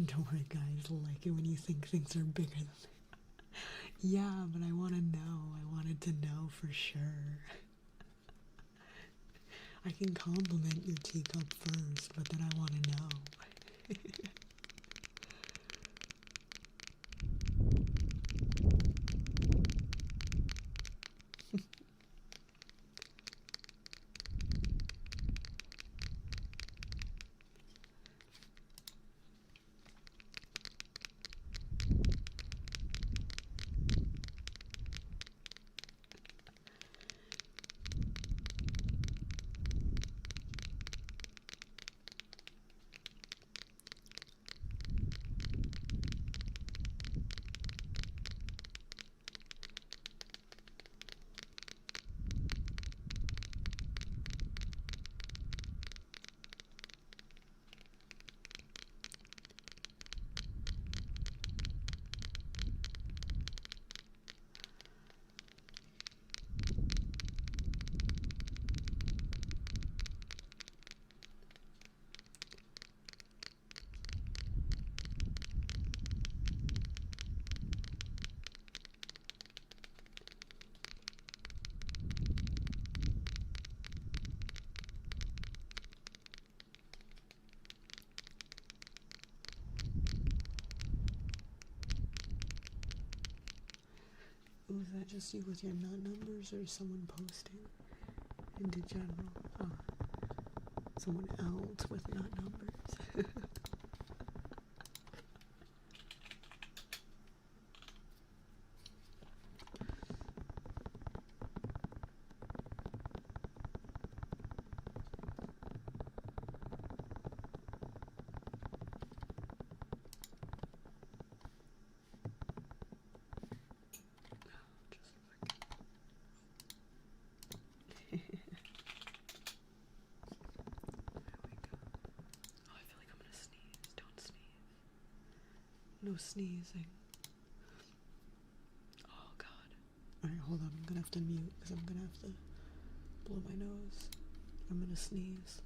Don't worry, guys. I like it when you think things are bigger than they are. Yeah, but I want to know. I wanted to know for sure. I can compliment your teacup first, but then I want to know. Was that just you with your nut numbers or someone posting into general? Oh, someone else with nut numbers. No sneezing. Oh god. Alright, hold on. I'm gonna have to mute because I'm gonna have to blow my nose. I'm gonna sneeze.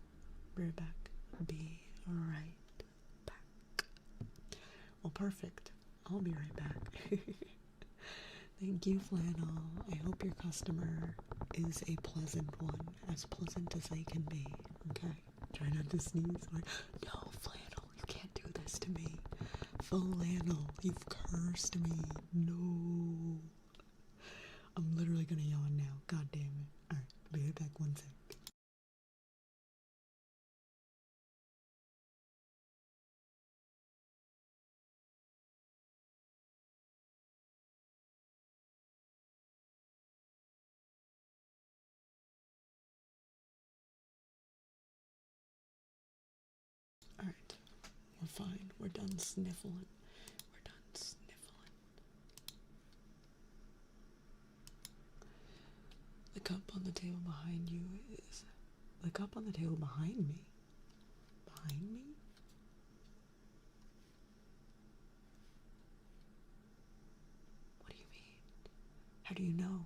Be right back. Be right back. Well, perfect. I'll be right back. Thank you, Flannel. I hope your customer is a pleasant one. As pleasant as they can be. Okay? Try not to sneeze. Like, no, Flannel, you can't do this to me. Flannel, you've cursed me. No. I'm literally gonna yawn now. God damn it. Alright, be right back 1 sec. Alright, we're fine. We're done sniffling. We're done sniffling. The cup on the table behind you is... The cup on the table behind me? Behind me? What do you mean? How do you know?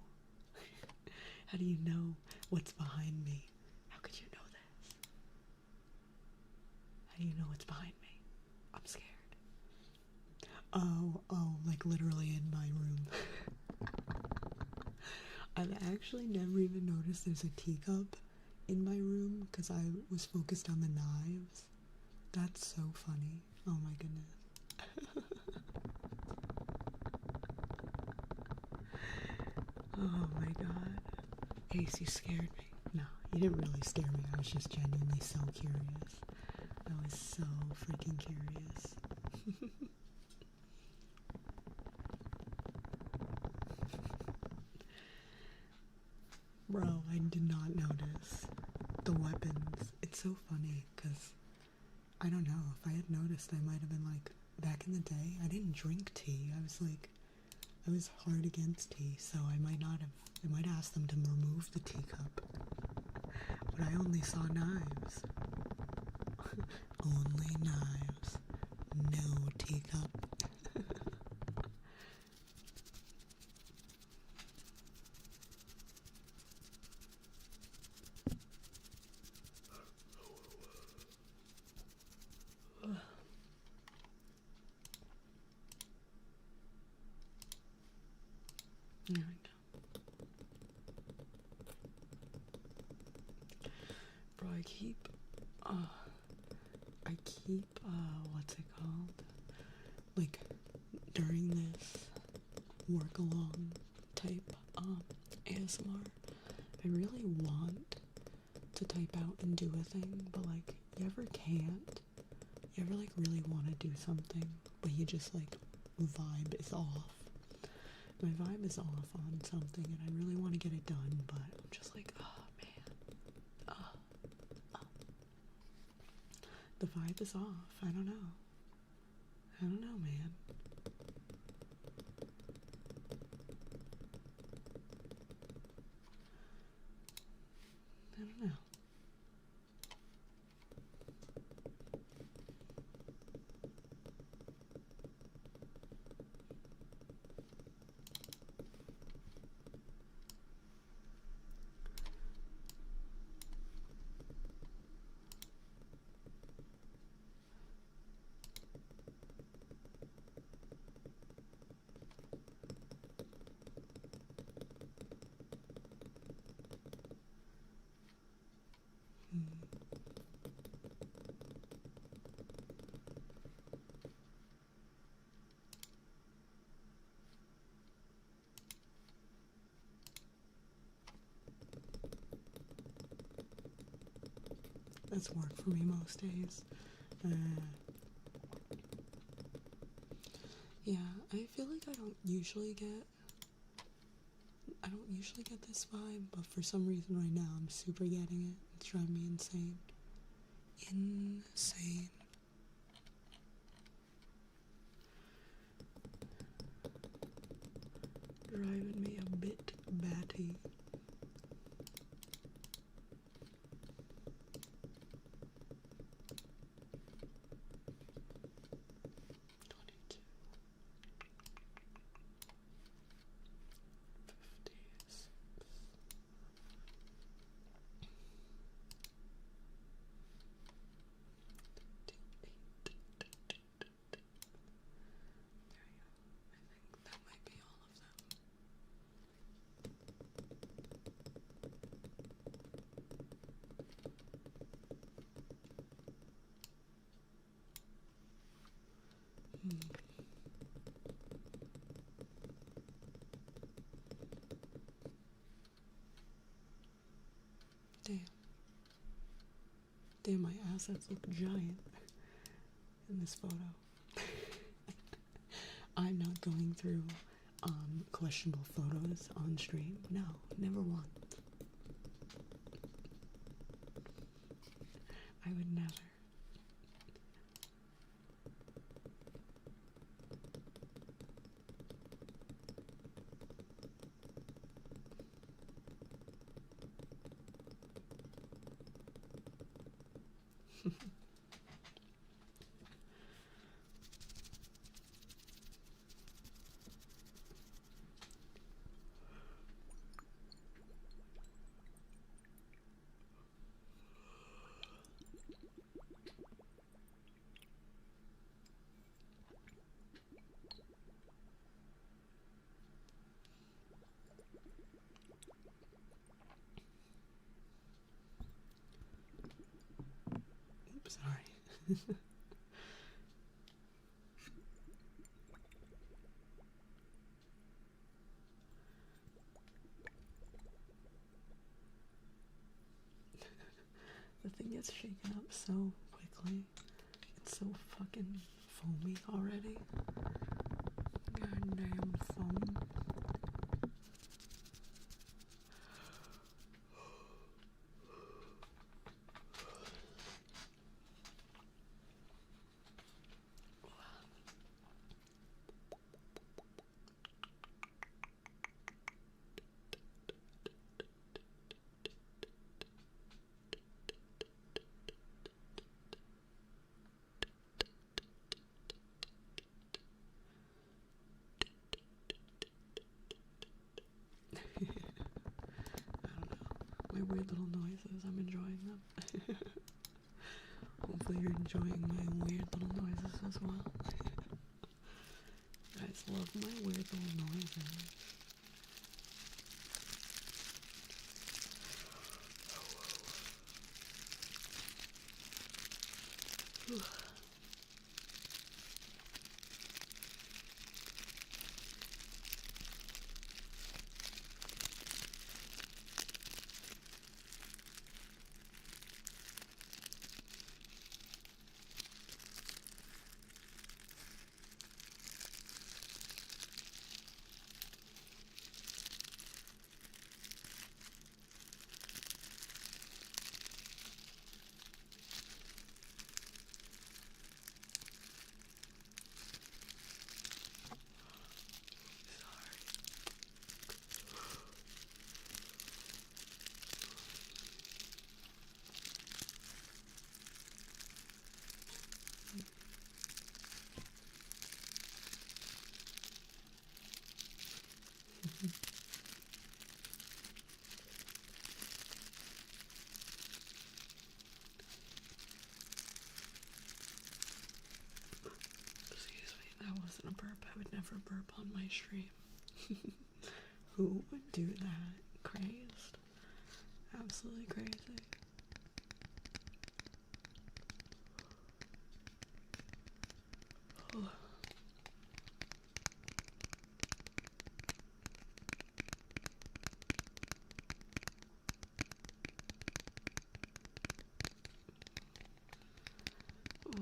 How do you know what's behind me? How could you know this? How do you know what's behind me? I'm scared. Oh, like literally in my room. I've actually never even noticed there's a teacup in my room because I was focused on the knives. That's so funny. Oh my goodness. Oh my god. Ace, you scared me. No, you didn't really scare me. I was just genuinely so curious. I was so freaking curious. Bro, I did not notice the weapons. It's so funny because I don't know. If I had noticed, I might have been like, back in the day, I didn't drink tea. I was hard against tea, so I might ask them to remove the teacup. But I only saw knives. Only knives. No teacup. There we go. Bro, I keep, what's it called? Like, during this work along type, ASMR, I really want to type out and do a thing, but like, you ever can't? You ever like really want to do something, but you just like, vibe is off? My vibe is off on something and I really want to get it done, but I'm just like, oh man. The vibe is off. I don't know. I don't know, man. I don't know. That's work for me most days. Yeah, I feel like I don't usually get this vibe, but for some reason right now I'm super getting it. It's driving me insane. Insane. Driving me a bit batty. Damn, my assets look giant in this photo. I'm not going through questionable photos on stream. No, never once. I would never. The thing gets shaken up so quickly. It's so fucking foamy already. Goddamn foam. My weird little noises, I'm enjoying them. Hopefully you're enjoying my weird little noises as well. I just love my weird little noises. Excuse me, that wasn't a burp. I would never burp on my stream. Who would do that? Crazed. Absolutely crazy. Oh. Oh.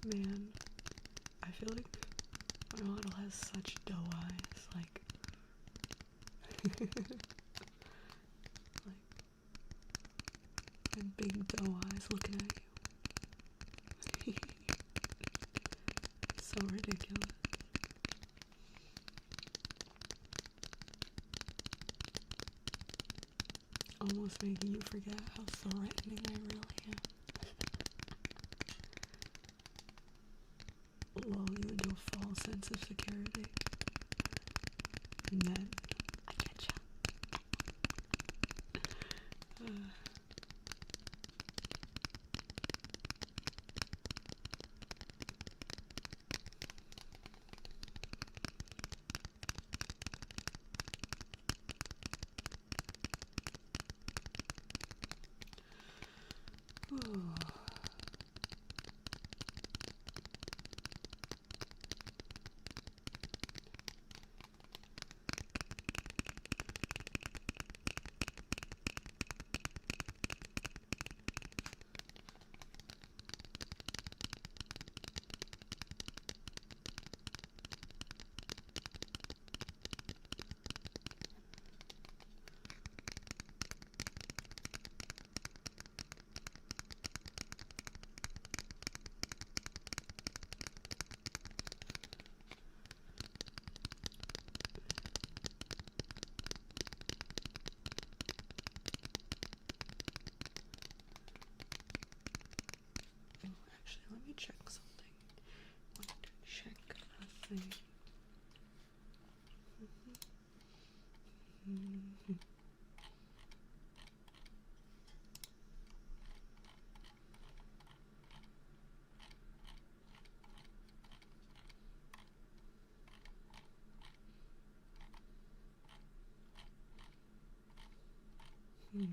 Man, I feel like my model has such doe eyes, like, and big doe eyes looking at you. So ridiculous. Almost making you forget how threatening I really am. Lull you into a false sense of security. And then I get you. Ooh. Hmm.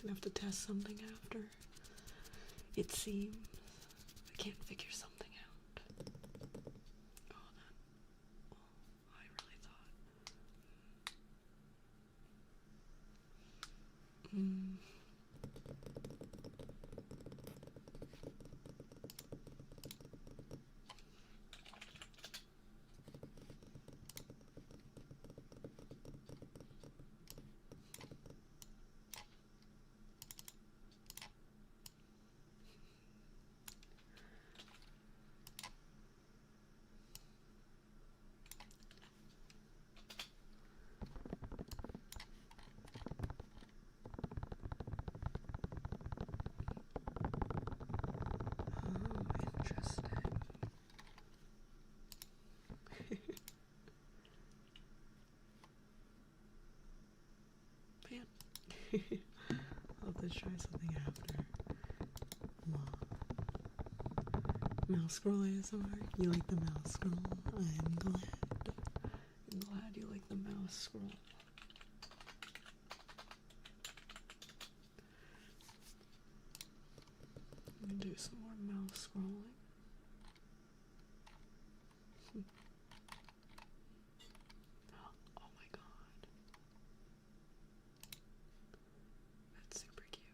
Gonna have to test something after. It seems I can't figure something out. Oh, I really thought. Interesting. Man. I'll have to try something after. Wow. Mouse scroll ASMR? You like the mouse scroll? I'm glad. I'm glad you like the mouse scroll. Let me do some more mouse scrolling. Oh my god. That's super cute.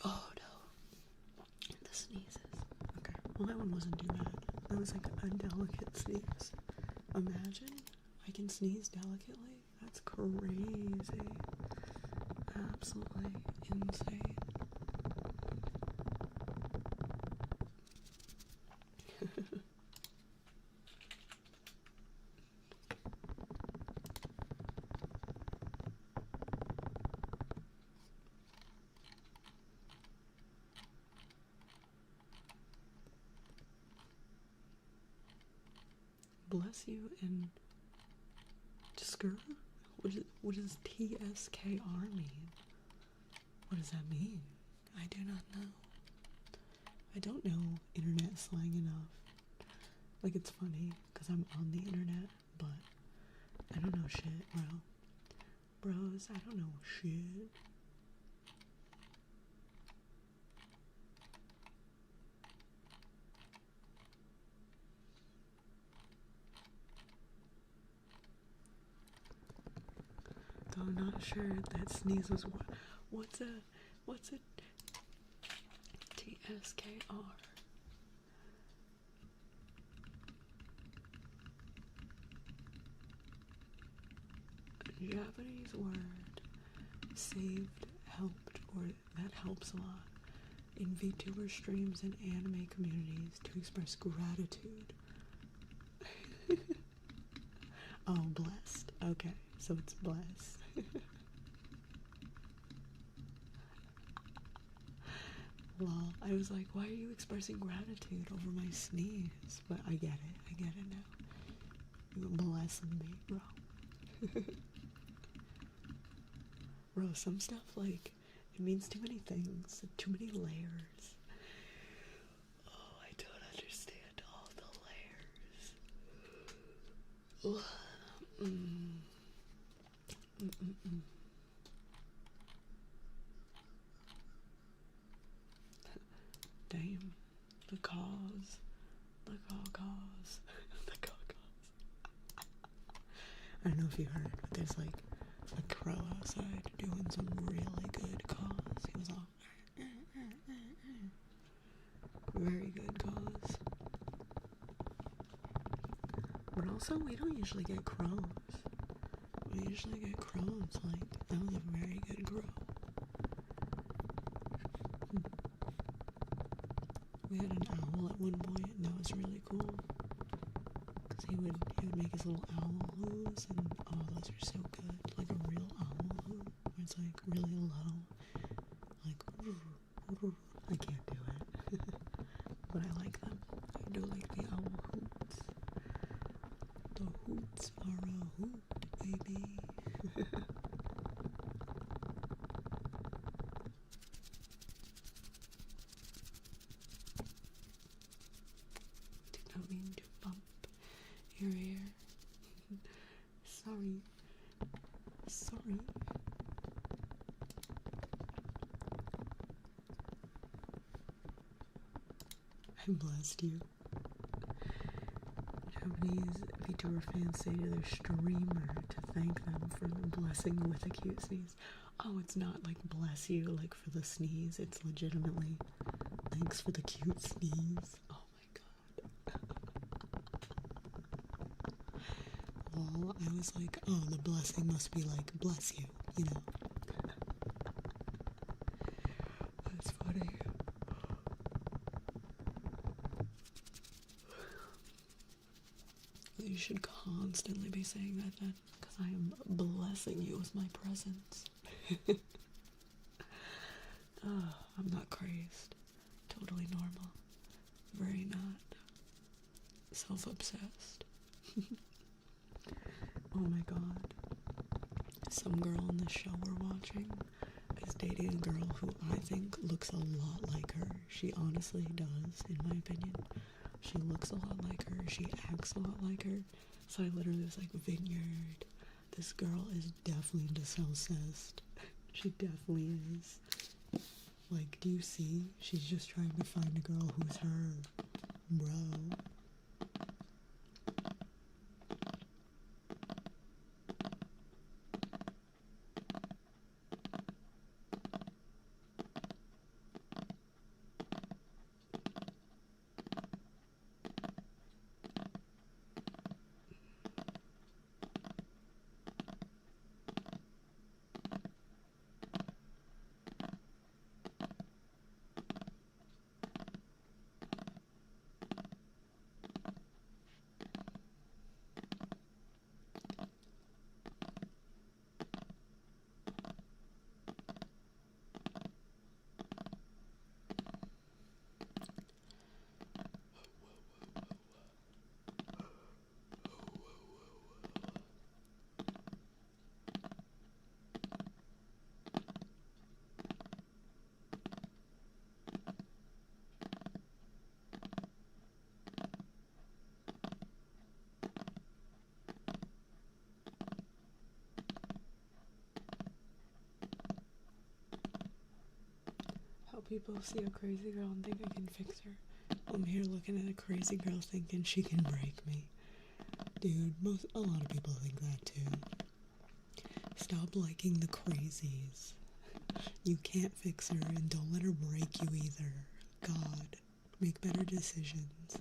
Oh no. The sneezes. Okay. Well, that one wasn't too bad. That was like a delicate sneeze. Imagine I can sneeze delicately. That's crazy. Absolutely insane. bless you in Tsker? What does TSKR mean? What does that mean? I do not know. I don't know internet slang enough. Like, it's funny, because I'm on the internet, but I don't know shit, bro. Bros, I don't know shit. Though I'm not sure that sneeze was what's a TSKR? A Japanese word saved, helped, or that helps a lot in VTuber streams and anime communities to express gratitude. Oh, blessed. Okay, so it's blessed. Well, I was like, why are you expressing gratitude over my sneeze? But I get it now. You're blessing me, bro. Bro, some stuff, like, it means too many things, too many layers. Oh, I don't understand all the layers. Damn. The cause. The cause. The cause. I don't know if you heard, but there's like a crow outside doing some really good cause. He was all very good cause. But also, we don't usually get crows. We usually get crows. Like, that was a very good crow. We had an owl at one point, and that was really cool. Because he would make his little owl hoos, and oh, those are so good. Like a real owl hoo, where it's like really low. Like, I can't do it. But I like them. I do like the owl hoots. The hoots are a hoot, baby. Did not mean to bump your ear. Sorry. I blessed you. Japanese VTuber fans say to their streamer to thank them for the blessing with a cute sneeze. Oh, it's not like bless you, like for the sneeze. It's legitimately thanks for the cute sneeze. Oh my god. Well, I was like, oh, the blessing must be like bless you, you know. That's funny. You should constantly be saying that then, because I am blessing you with my presence. I'm not crazed. Totally normal. Very not self-obsessed. Oh my god. Some girl in the show we're watching is dating a girl who I think looks a lot like her. She honestly does, in my opinion. She looks a lot like her. She acts a lot like her. So I literally was like, Vineyard, this girl is definitely into self-cessed. She definitely is. Like, do you see? She's just trying to find a girl who's her. Bro. people see a crazy girl and think I can fix her. I'm here looking at a crazy girl thinking she can break me. Dude, a lot of people think that too. Stop liking the crazies. You can't fix her, and don't let her break you either. God, make better decisions.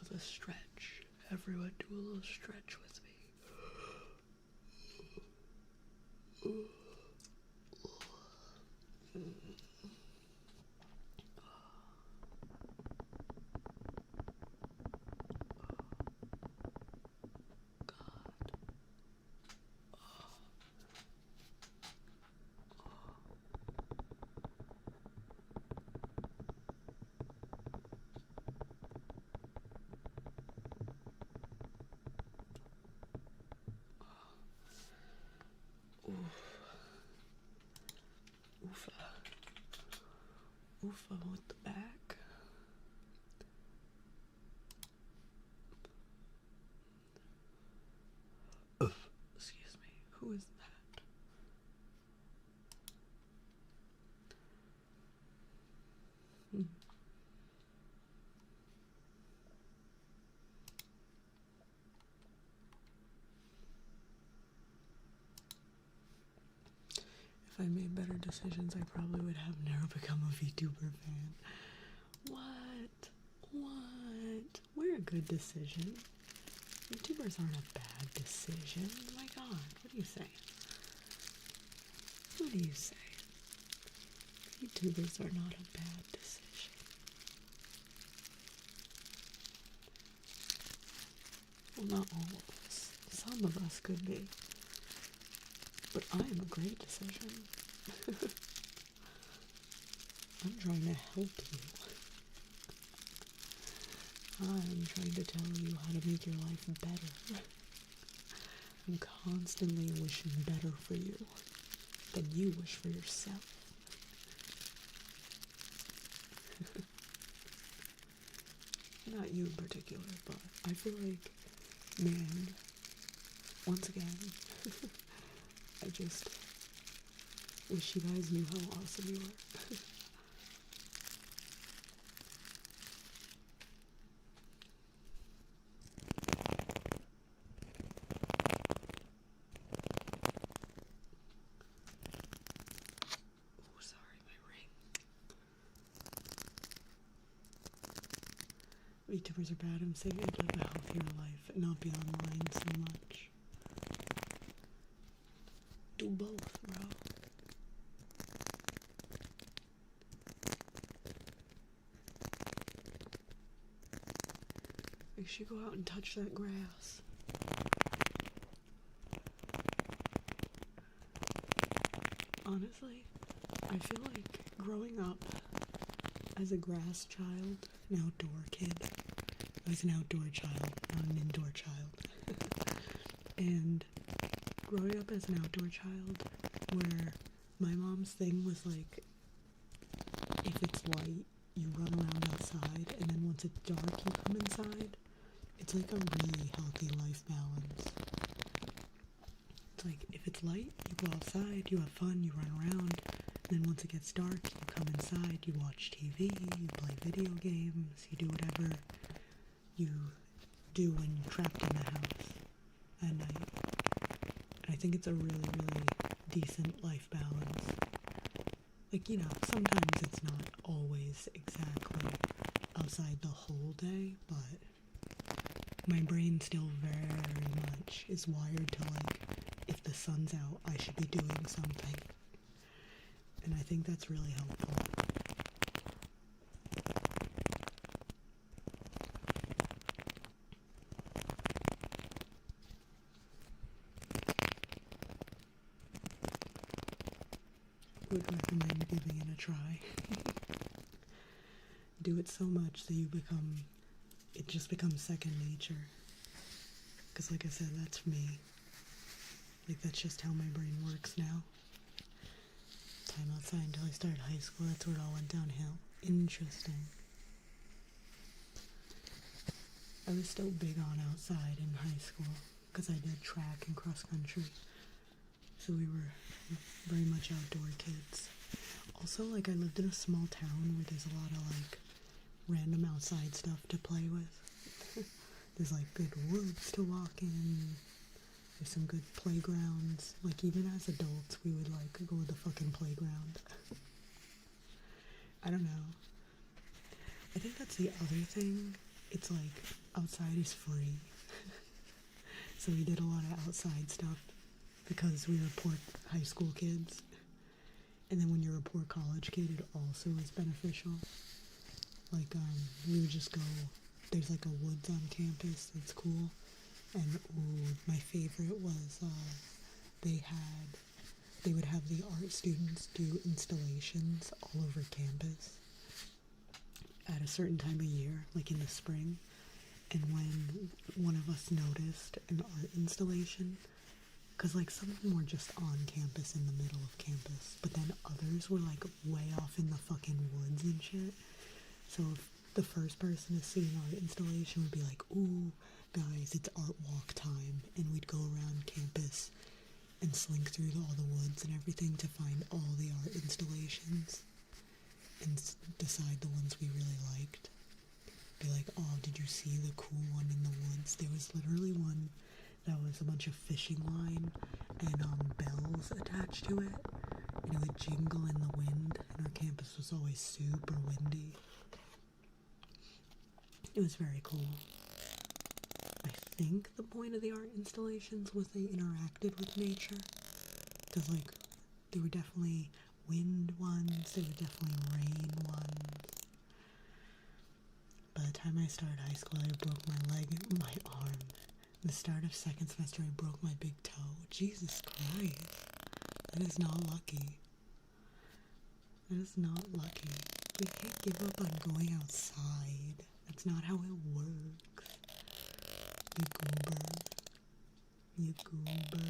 Another stretch. Everyone do a little stretch with me. Oofa with the back. Excuse me. Who is that? If I made better decisions, I probably would have never become a VTuber fan. What? We're a good decision. VTubers aren't a bad decision. Oh my god, what do you say? What do you say? VTubers are not a bad decision. Well, not all of us. Some of us could be. But I am a great decision. I'm trying to help you. I'm trying to tell you how to make your life better. I'm constantly wishing better for you than you wish for yourself. Not you in particular, but I feel like, man, once again, I just wish you guys knew how awesome you are. Oh, sorry, my ring. VTubers are bad. I'm saying I'd live a healthier life and not be online so much. Do both, bro. I should go out and touch that grass. Honestly, I feel like growing up as a grass child, an outdoor kid, I was an outdoor child, not an indoor child. And growing up as an outdoor child, where my mom's thing was like, if it's light, you run around outside, and then once it's dark, you come inside. It's like a really healthy life balance. It's like, if it's light, you go outside, you have fun, you run around, and then once it gets dark, you come inside, you watch TV, you play video games, you do whatever you do when you're trapped in the house at night. I think it's a really, really decent life balance. Like, you know, sometimes it's not always exactly outside the whole day, but my brain still very much is wired to, like, if the sun's out, I should be doing something. And I think that's really helpful. Would recommend giving it a try. Do it so much that it just becomes second nature. Because like I said, that's me. Like, that's just how my brain works now. time outside until I started high school. That's where it all went downhill. Interesting. I was still big on outside in high school because I did track and cross country. So we were very much outdoor kids. Also, like, I lived in a small town where there's a lot of, like, random outside stuff to play with. There's, like, good woods to walk in. There's some good playgrounds. Like, even as adults, we would, like, go to the fucking playground. I don't know. I think that's the other thing. It's, like, outside is free. So we did a lot of outside stuff because we were poor high school kids. And then when you're a poor college kid, it also is beneficial. Like, we would just go, there's like a woods on campus that's cool. And, ooh, my favorite was, they would have the art students do installations all over campus at a certain time of year, like in the spring. And when one of us noticed an art installation, because, like, some of them were just on campus in the middle of campus, but then others were, like, way off in the fucking woods and shit. So if the first person to see an art installation would be like, ooh, guys, it's art walk time, and we'd go around campus and slink through all the woods and everything to find all the art installations and decide the ones we really liked. Be like, oh, did you see the cool one in the woods? There was literally one that was a bunch of fishing line and bells attached to it, and it would jingle in the wind, and our campus was always super windy. It was very cool. I think the point of the art installations was they interacted with nature, because, like, there were definitely wind ones, there were definitely rain ones. By the time I started high school, I broke my leg and my arm. At the start of second semester, I broke my big toe. Jesus Christ. That is not lucky. That is not lucky. We can't give up on going outside. That's not how it works. You goober. You goober.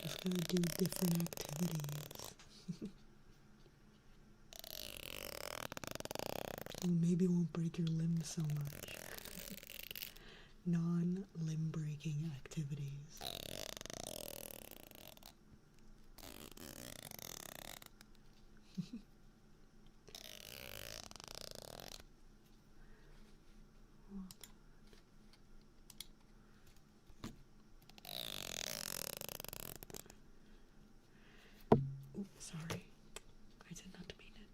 Just gotta do different activities. And maybe it won't break your limbs so much. Non-limb breaking activities. Oops, sorry. I did not mean it.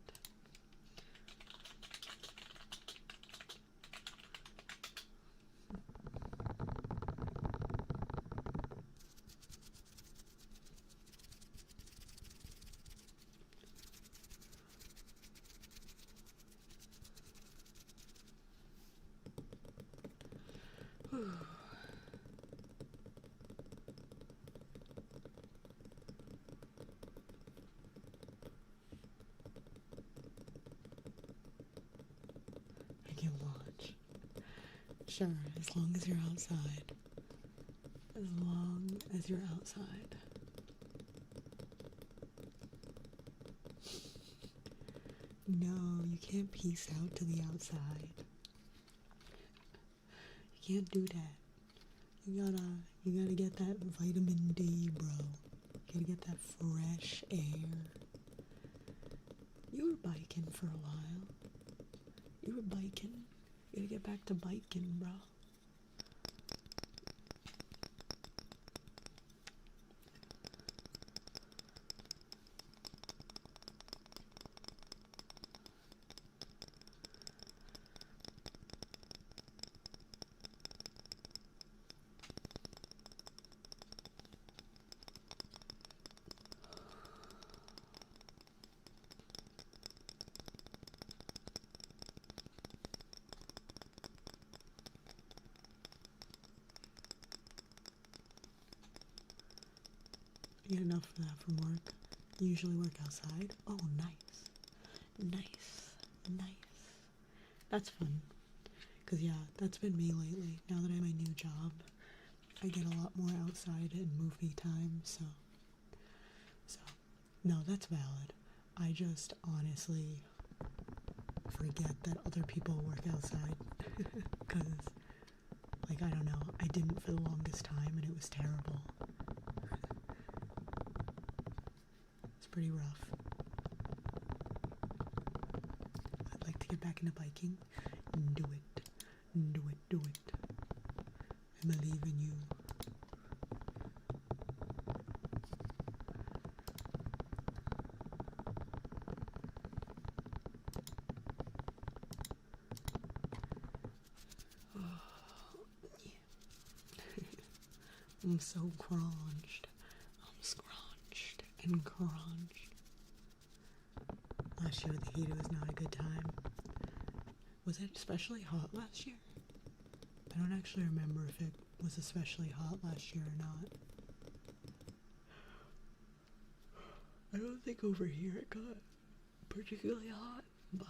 I can watch. Sure, as long as you're outside. As long as you're outside. No, you can't peace out to the outside. You can't do that. You gotta get that vitamin D, bro. You gotta get that fresh air. You were biking for a while. You were biking. You gotta get back to biking, bro. You get enough of that from work. You usually work outside. Oh, nice. Nice. Nice. That's fun. Because, yeah, that's been me lately. Now that I have my new job, I get a lot more outside and movie time, so no, that's valid. I just honestly forget that other people work outside, because, like, I don't know, I didn't for the longest time, and it was terrible. It's pretty rough. I'd like to get back into biking. Do it. Do it. Do it. I believe in you. I'm so crunched. I'm scrunched and crunched. Last year the heat was not a good time. Was it especially hot last year? I don't actually remember if it was especially hot last year or not. I don't think over here it got particularly hot, but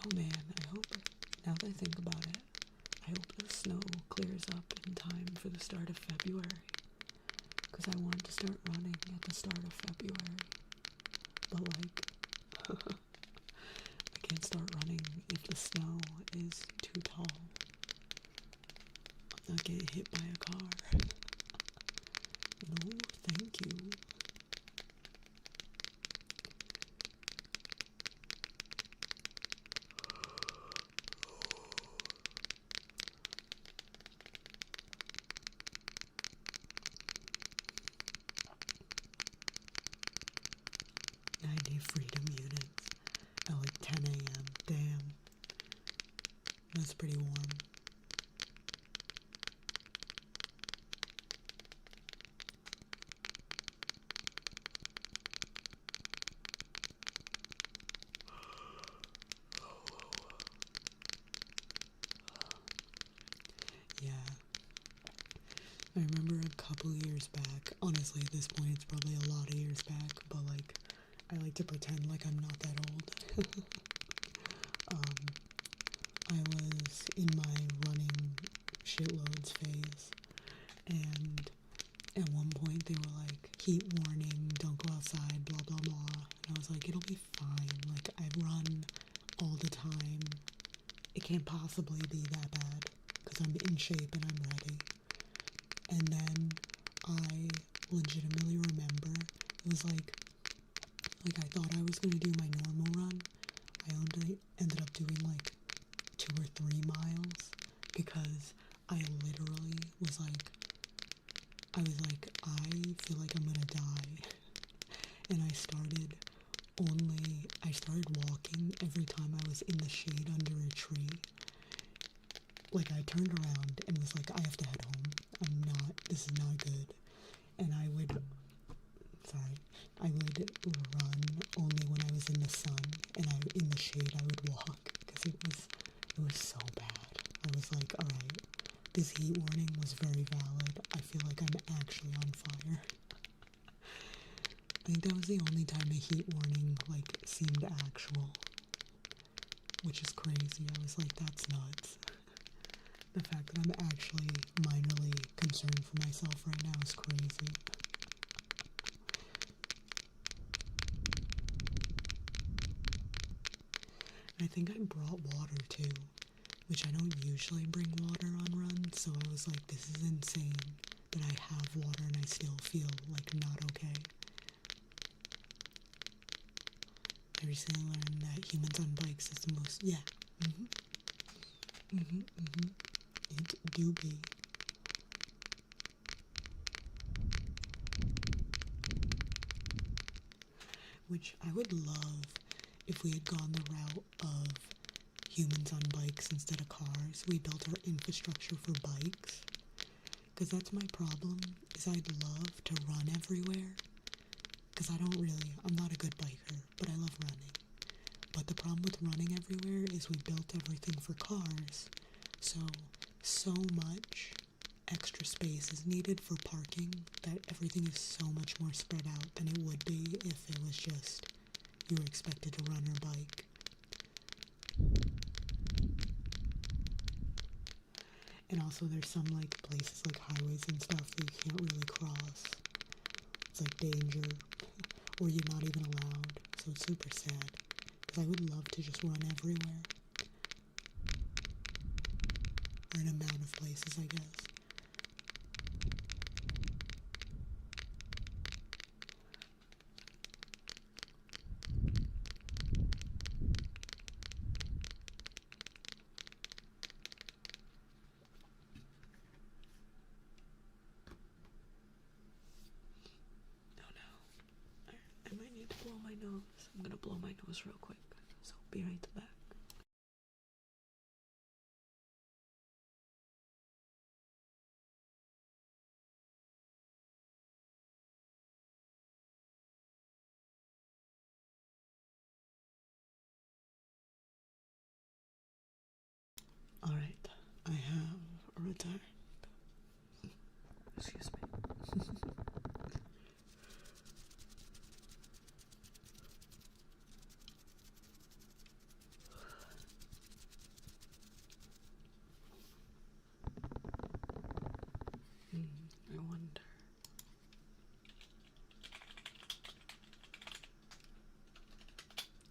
oh man, I hope, now that I think about it, I hope the snow clears up in time for the start of February, because I want to start running at the start of February, but like, I can't start running if the snow is too tall. I'm not getting hit by a car. No, thank you. I need freedom units at like 10 a.m. Damn. That's pretty warm. Yeah. I remember a couple years back, honestly at this point it's probably a lot of years back, but like, I like to pretend like I'm not that old. I was in my running shitloads phase, and at one point they were like, heat warning, don't go outside, blah blah blah, and I was like, it'll be fine, like I run all the time, it can't possibly be that bad, because I'm in shape and I'm ready. And then I legitimately remember, it was like I thought I was going to do my normal run. I ended up doing like 2 or 3 miles, because I literally was like, I feel like I'm gonna die. And I started walking every time I was in the shade under a tree. Like, I turned around and was like, I have to head home. This is not good. And I would run only when I was in the sun, and in the shade I would walk, because it was so bad. I was like, alright, this heat warning was very valid. I feel like I'm actually on fire. I think that was the only time a heat warning, like, seemed actual, which is crazy. I was like, that's nuts. The fact that I'm actually minorly concerned for myself right now is crazy. I think I brought water too, which I don't usually bring water on runs, so I was like, this is insane that I have water and I still feel like not okay. I recently learned that humans on bikes is the most, yeah, it do be. Which I would love if we had gone the route of humans on bikes instead of cars. We built our infrastructure for bikes. Because that's my problem, is I'd love to run everywhere. Because I'm not a good biker, but I love running. But the problem with running everywhere is we built everything for cars. So much extra space is needed for parking that everything is so much more spread out than it would be if it was just you were expected to run or bike. And also there's some like places like highways and stuff that you can't really cross. It's like danger, or you're not even allowed. So it's super sad, because I would love to just run everywhere. Or an amount of places, I guess. Oh no. I might need to blow my nose. I'm gonna blow my nose real quick. So be right back. Alright, I have returned. Excuse me. I wonder.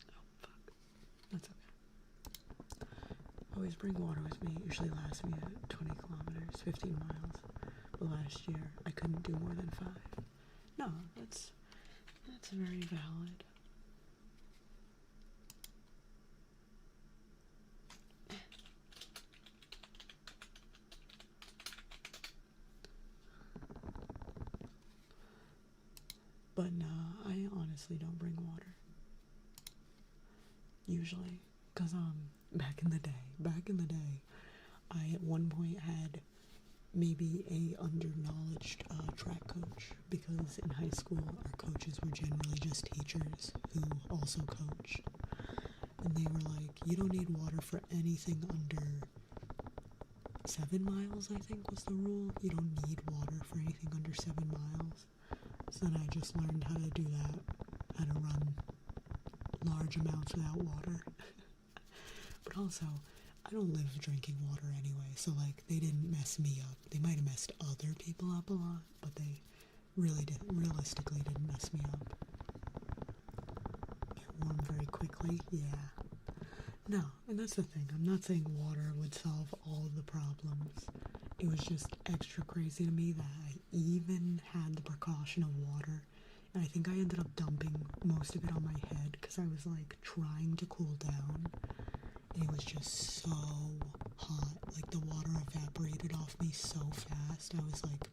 Oh, fuck. That's okay. Always bring water with me. It usually lasts me 20 kilometers, 15 miles. But last year, I couldn't do more than 5. No, that's very valid. But no, I honestly don't bring water. Usually. Because, back in the day, I at one point had maybe a underknowledged track coach, because in high school our coaches were generally just teachers who also coached, and they were like, you don't need water for anything under 7 miles, I think was the rule. You don't need water for anything under 7 miles. So then I just learned how to do that, how to run large amounts without water. But also, I don't live drinking water anyway, so like they didn't mess me up. They might have messed other people up a lot, but they realistically didn't mess me up. Get warm very quickly, yeah. No, and that's the thing. I'm not saying water would solve all of the problems. It was just extra crazy to me that I even had the precaution of water. And I think I ended up dumping most of it on my head because I was like trying to cool down. And it was just so hot. Like the water evaporated off me so fast. I was like,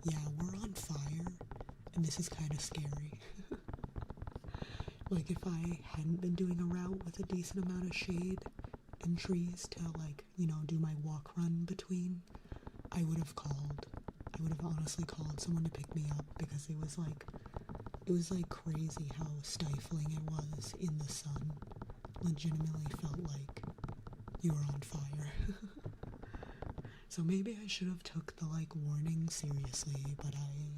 yeah, we're on fire. And this is kind of scary. Like if I hadn't been doing a route with a decent amount of shade and trees to like, you know, do my walk run between, I would have honestly called someone to pick me up, because it was like crazy how stifling it was in the sun. Legitimately felt like you were on fire. So maybe I should have took the like warning seriously, but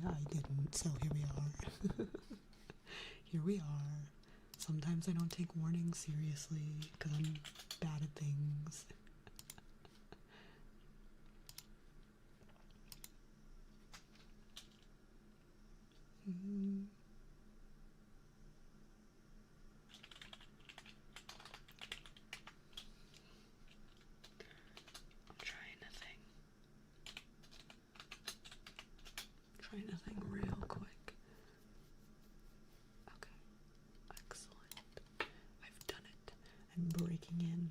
I didn't, so here we are. Here we are. Sometimes I don't take warnings seriously because I'm bad at things. I'm trying to think real quick. Okay, excellent. I've done it. I'm breaking in.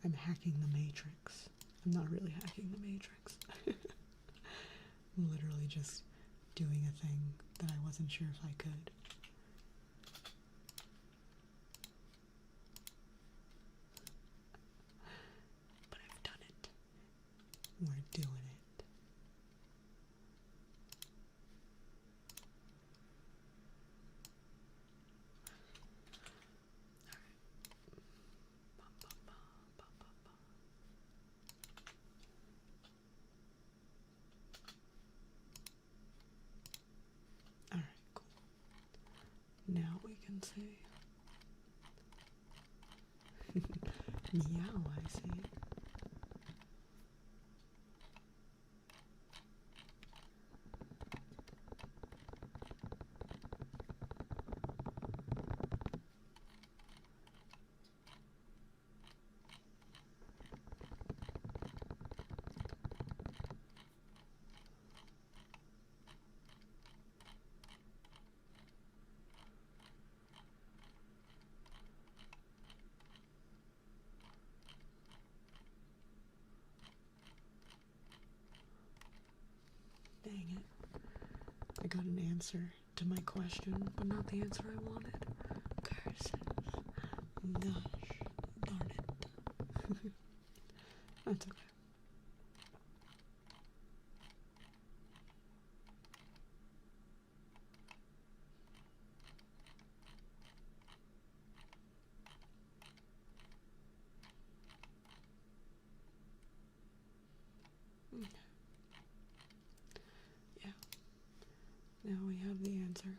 I'm hacking the Matrix. I'm not really hacking the Matrix. I'm literally just doing a thing that I wasn't sure if I could. But I've done it. We're doing it. Alright, cool. can see. Meow, I see. Dang it. I got an answer to my question, but not the answer I wanted. Curses. Gosh, darn it. That's okay. Yeah. Now we have the answer.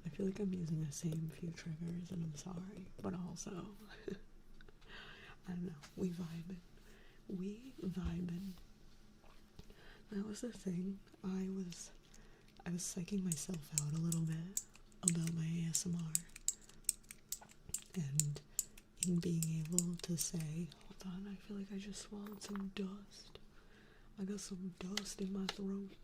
I feel like I'm using the same few triggers, and I'm sorry, but also, I don't know, we vibing. We vibing. That was the thing. I was psyching myself out a little bit about my ASMR, and in being able to say, hold on, I feel like I just swallowed some dust. I got some dust in my throat.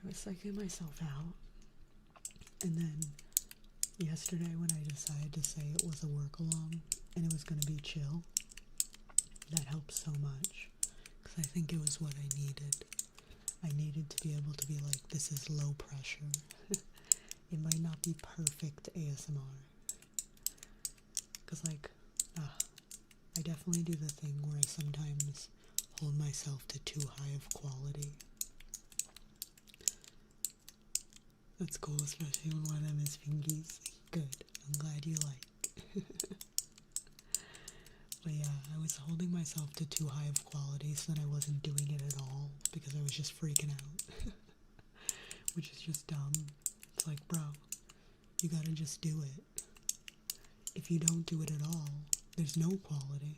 I was psyching myself out, and then yesterday when I decided to say it was a work along and it was going to be chill, that helped so much, because I think it was what I needed. I needed to be able to be like, this is low pressure. It might not be perfect ASMR, because like, I definitely do the thing where I sometimes hold myself to too high of quality. That's cool, especially when one of them is fingies. Good. I'm glad you like. But yeah, I was holding myself to too high of quality, so then I wasn't doing it at all because I was just freaking out. Which is just dumb. It's like, bro, you gotta just do it. If you don't do it at all, there's no quality.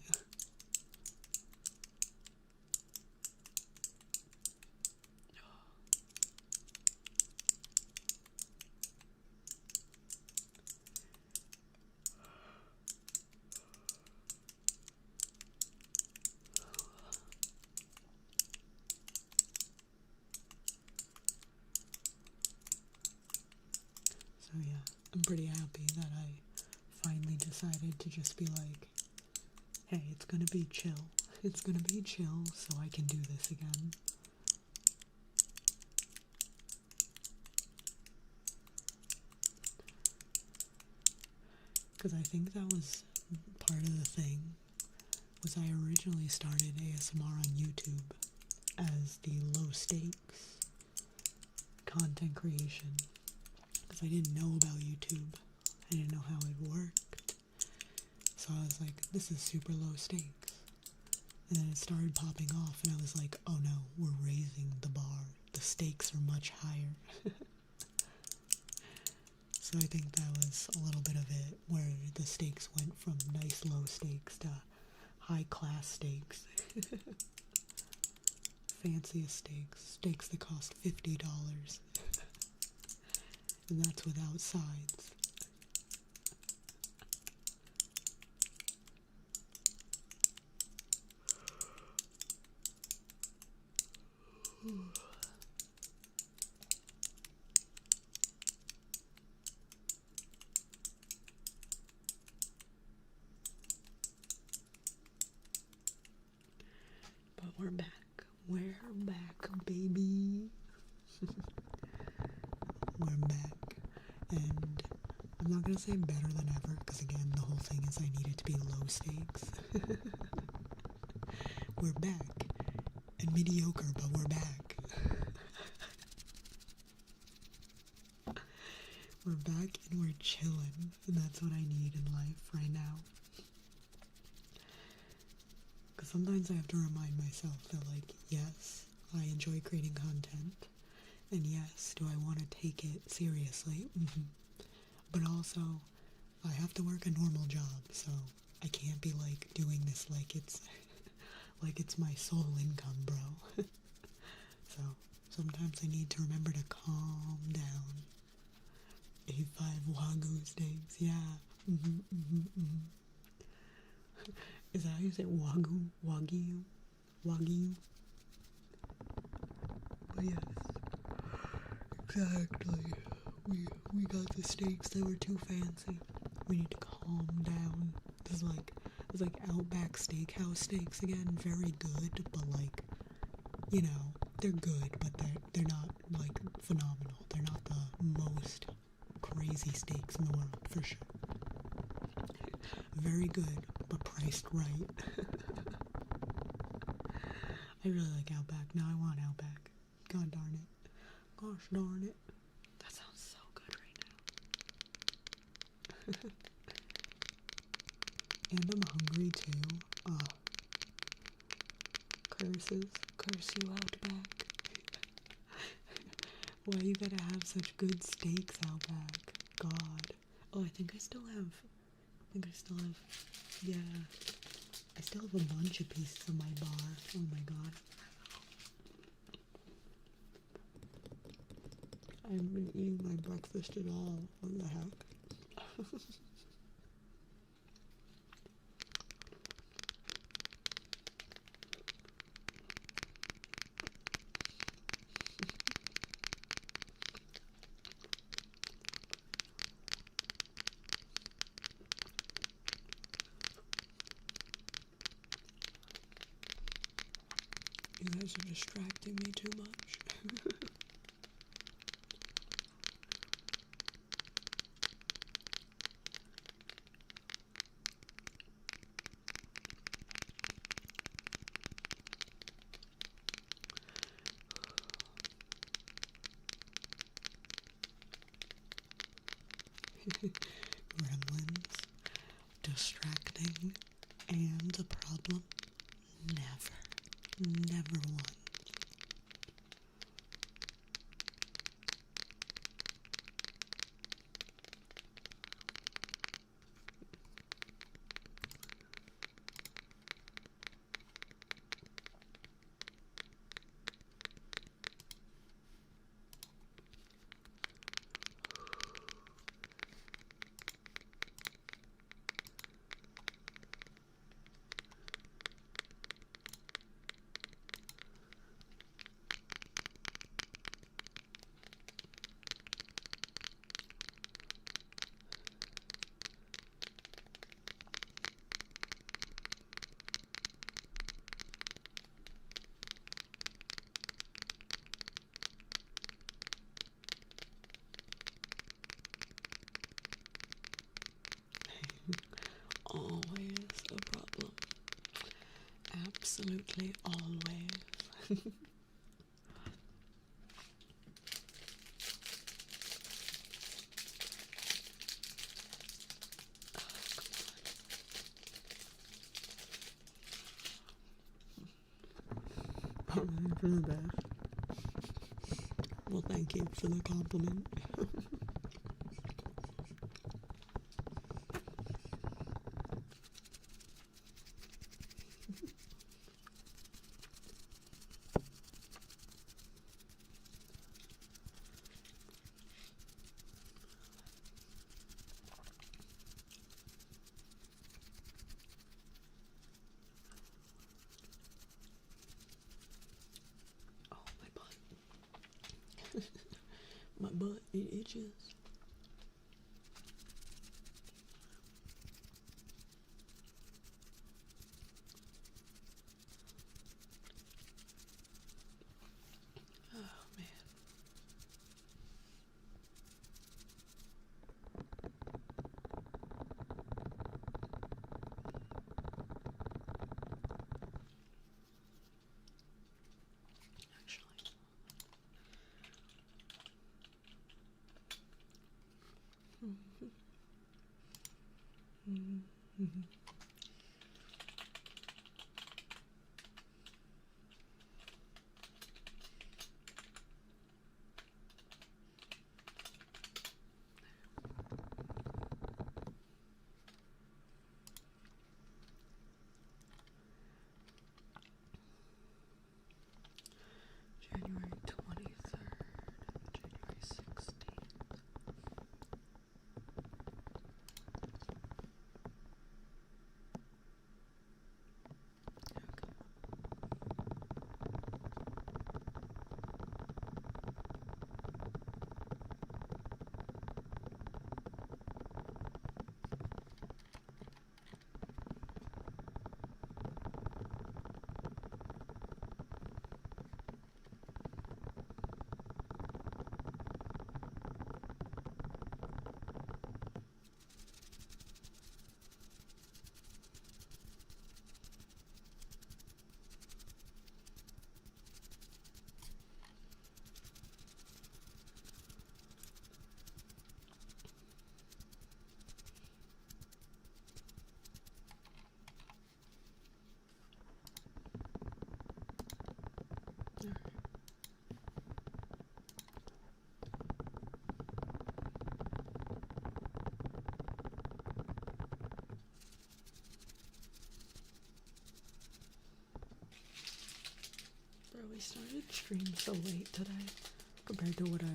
So yeah, I'm pretty happy that I finally decided to just be like, hey, it's gonna be chill. It's gonna be chill so I can do this again. Because I think that was part of the thing, was I originally started ASMR on YouTube as the low stakes content creation, because I didn't know about YouTube. I didn't know how it worked. So I was like, this is super low stakes. And then it started popping off, and I was like, oh no, we're raising the bar. The stakes are much higher. So I think that was a little bit of it, where the stakes went from nice low stakes to high class stakes. Fanciest stakes. Stakes that cost $50. And that's without sides. But we're back. We're back, baby. gonna say better than ever, because again, the whole thing is I need it to be low stakes. We're back. And mediocre, but we're back. We're back and we're chilling. And that's what I need in life right now. Because sometimes I have to remind myself that, like, yes, I enjoy creating content. And yes, do I want to take it seriously? But also, I have to work a normal job, so I can't be, like, doing this like it's my sole income, bro. So, sometimes I need to remember to calm down. 85 Wagyu steaks, yeah. Is that how you say Wagyu? Wagyu? But yes, exactly. We got the steaks that were too fancy. We need to calm down. This is like Outback Steakhouse steaks again. Very good, but like, you know, they're good, but they're not like phenomenal. They're not the most crazy steaks in the world, for sure. Very good, but priced right. I really like Outback. Now I want Outback. God darn it. Gosh darn it. That sounds so good right now. And I'm hungry too. Curse you, Outback. Why you gotta have such good steaks, Outback? God. Oh, I think I still have, yeah. I still have a bunch of pieces of my bar. Oh my god. I haven't been eating my breakfast at all. What the heck? You guys are distracting me too much. Gremlins, distracting, and a problem. Never once. Always a problem. Absolutely always. I'm for the best. Well, thank you for the compliment. Oh, my butt. My butt, it itches. Oh, man. January 23rd, January 16th. Bro, we started stream so late today compared to what I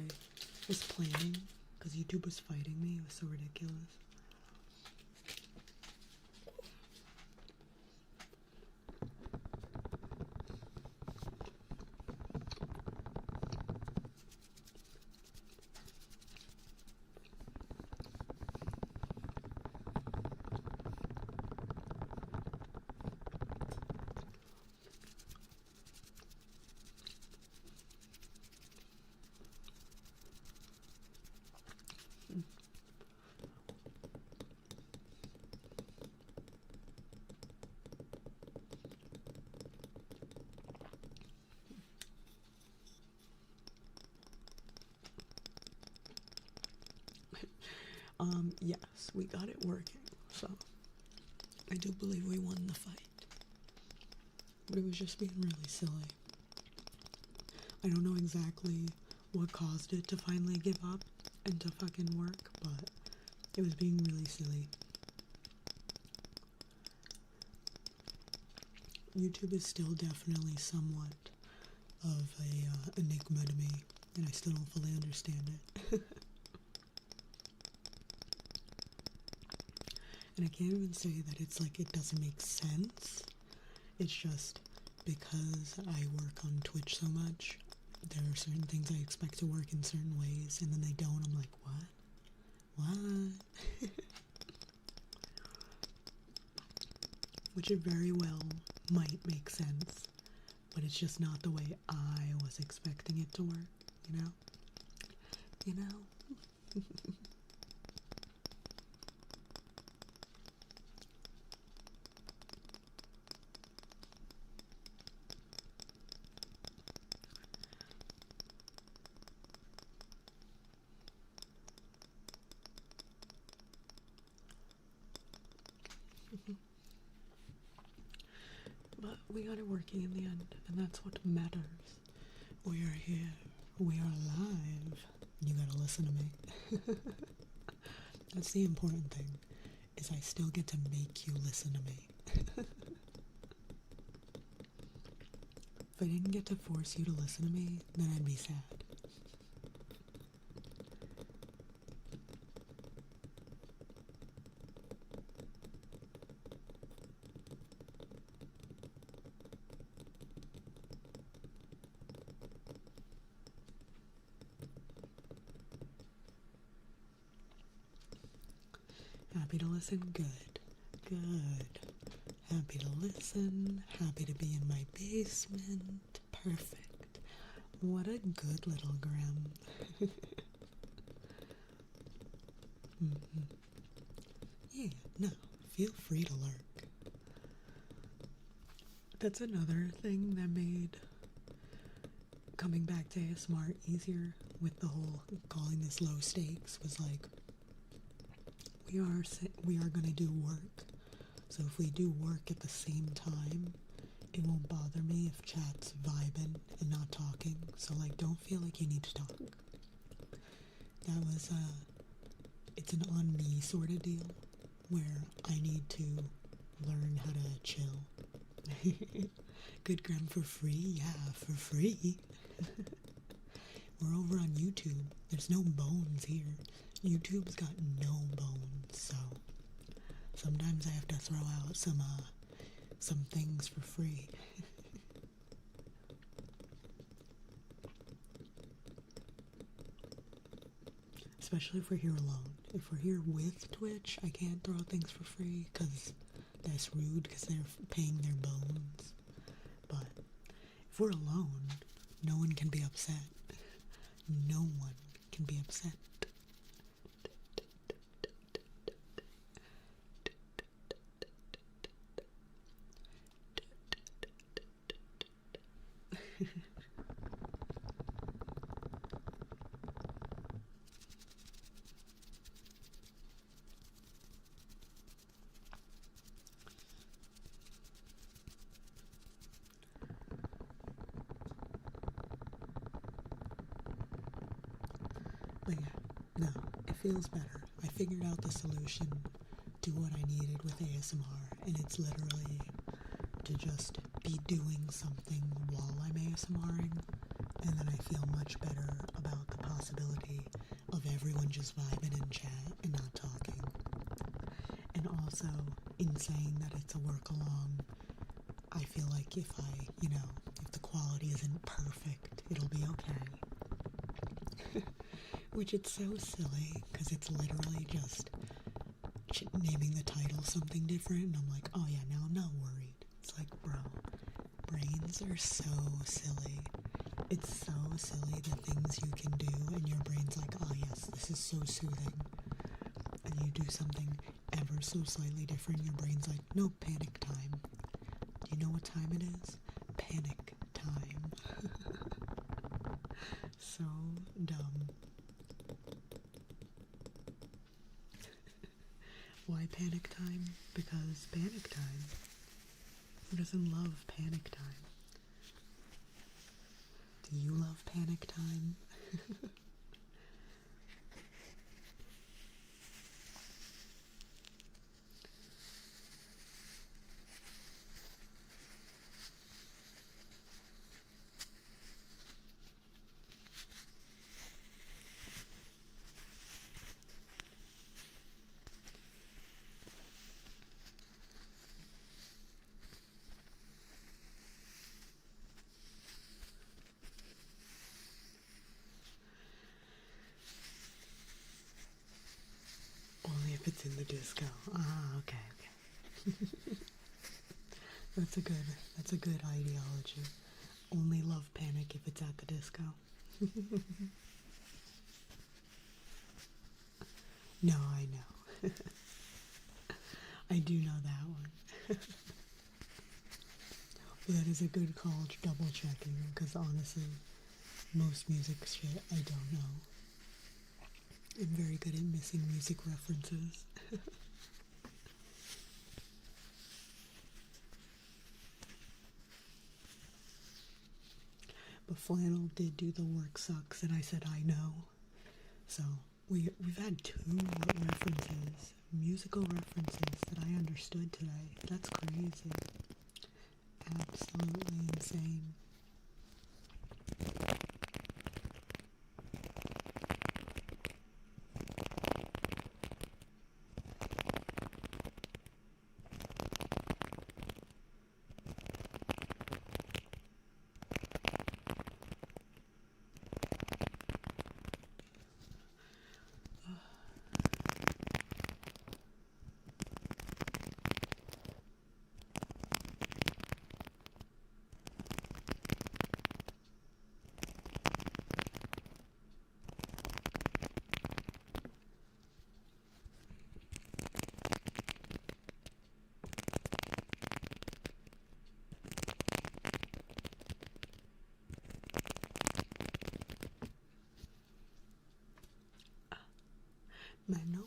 was planning because YouTube was fighting me. It was so ridiculous. Yes, we got it working, so I do believe we won the fight. But it was just being really silly. I don't know exactly what caused it to finally give up and to fucking work, but it was being really silly. YouTube is still definitely somewhat of a enigma to me, and I still don't fully understand it. And I can't even say that it's like it doesn't make sense. It's just because I work on Twitch so much, there are certain things I expect to work in certain ways, and then they don't. I'm like, what? What? Which it very well might make sense, but it's just not the way I was expecting it to work, you know? You know? But we got it working in the end, and that's what matters. We are here. We are alive. You gotta listen to me. That's the important thing, is I still get to make you listen to me. If I didn't get to force you to listen to me, then I'd be sad. Happy to listen? Good. Good. Happy to listen. Happy to be in my basement. Perfect. What a good little Graham. Yeah, no, feel free to lurk. That's another thing that made coming back to ASMR easier with the whole calling this low stakes was like, we are gonna do work. So if we do work at the same time, it won't bother me if chat's vibing and not talking. So like, don't feel like you need to talk. That was it's an on me sort of deal where I need to learn how to chill. Good gram for free? Yeah, for free. We're over on YouTube. There's no bones here. YouTube's got no bones, so sometimes I have to throw out some things for free. Especially if we're here alone. If we're here with Twitch, I can't throw things for free because that's rude because they're paying their bones. But if we're alone, no one can be upset. No one can be upset. But yeah, no, it feels better. I figured out the solution to what I needed with ASMR, and it's literally to just be doing something while I'm ASMRing, and then I feel much better about the possibility of everyone just vibing in chat and not talking. And also, in saying that it's a work along, I feel like if if the quality isn't perfect, it'll be okay. Which it's so silly, because it's literally just naming the title something different, and I'm like, oh yeah, now I'm not worried. It's like, bro, brains are so silly. It's so silly the things you can do, and your brain's like, oh yes, this is so soothing. And you do something ever so slightly different, your brain's like, no, panic time. Do you know what time it is? Panic time. So dumb. Why panic time? Because panic time. Who doesn't love panic time? Do you love panic time? Only if it's in the disco. Ah, okay. That's a good ideology. Only love panic if it's at the disco. No, I know. I do know that one. But that is a good call to double checking, because honestly, most music shit I don't know. I'm very good at missing music references. But Flannel did do the work sucks, and I said I know. So we've had 2 references, musical references that I understood today. That's crazy. Absolutely insane. Man, no.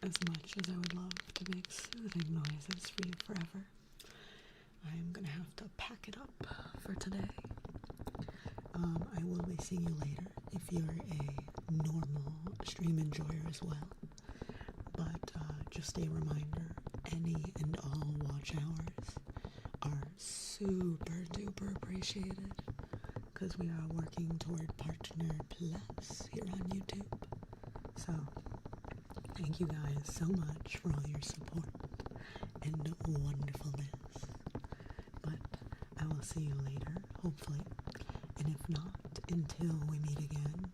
as much as I would love to make soothing noises for you forever, I am gonna have to pack it up for today. I will be seeing you later if you're a normal stream enjoyer as well. But just a reminder, any and all watch hours are super duper appreciated because we are working toward Partner Plus here on YouTube. So, thank you guys so much for all your support and wonderfulness. But I will see you later, hopefully. And if not, until we meet again,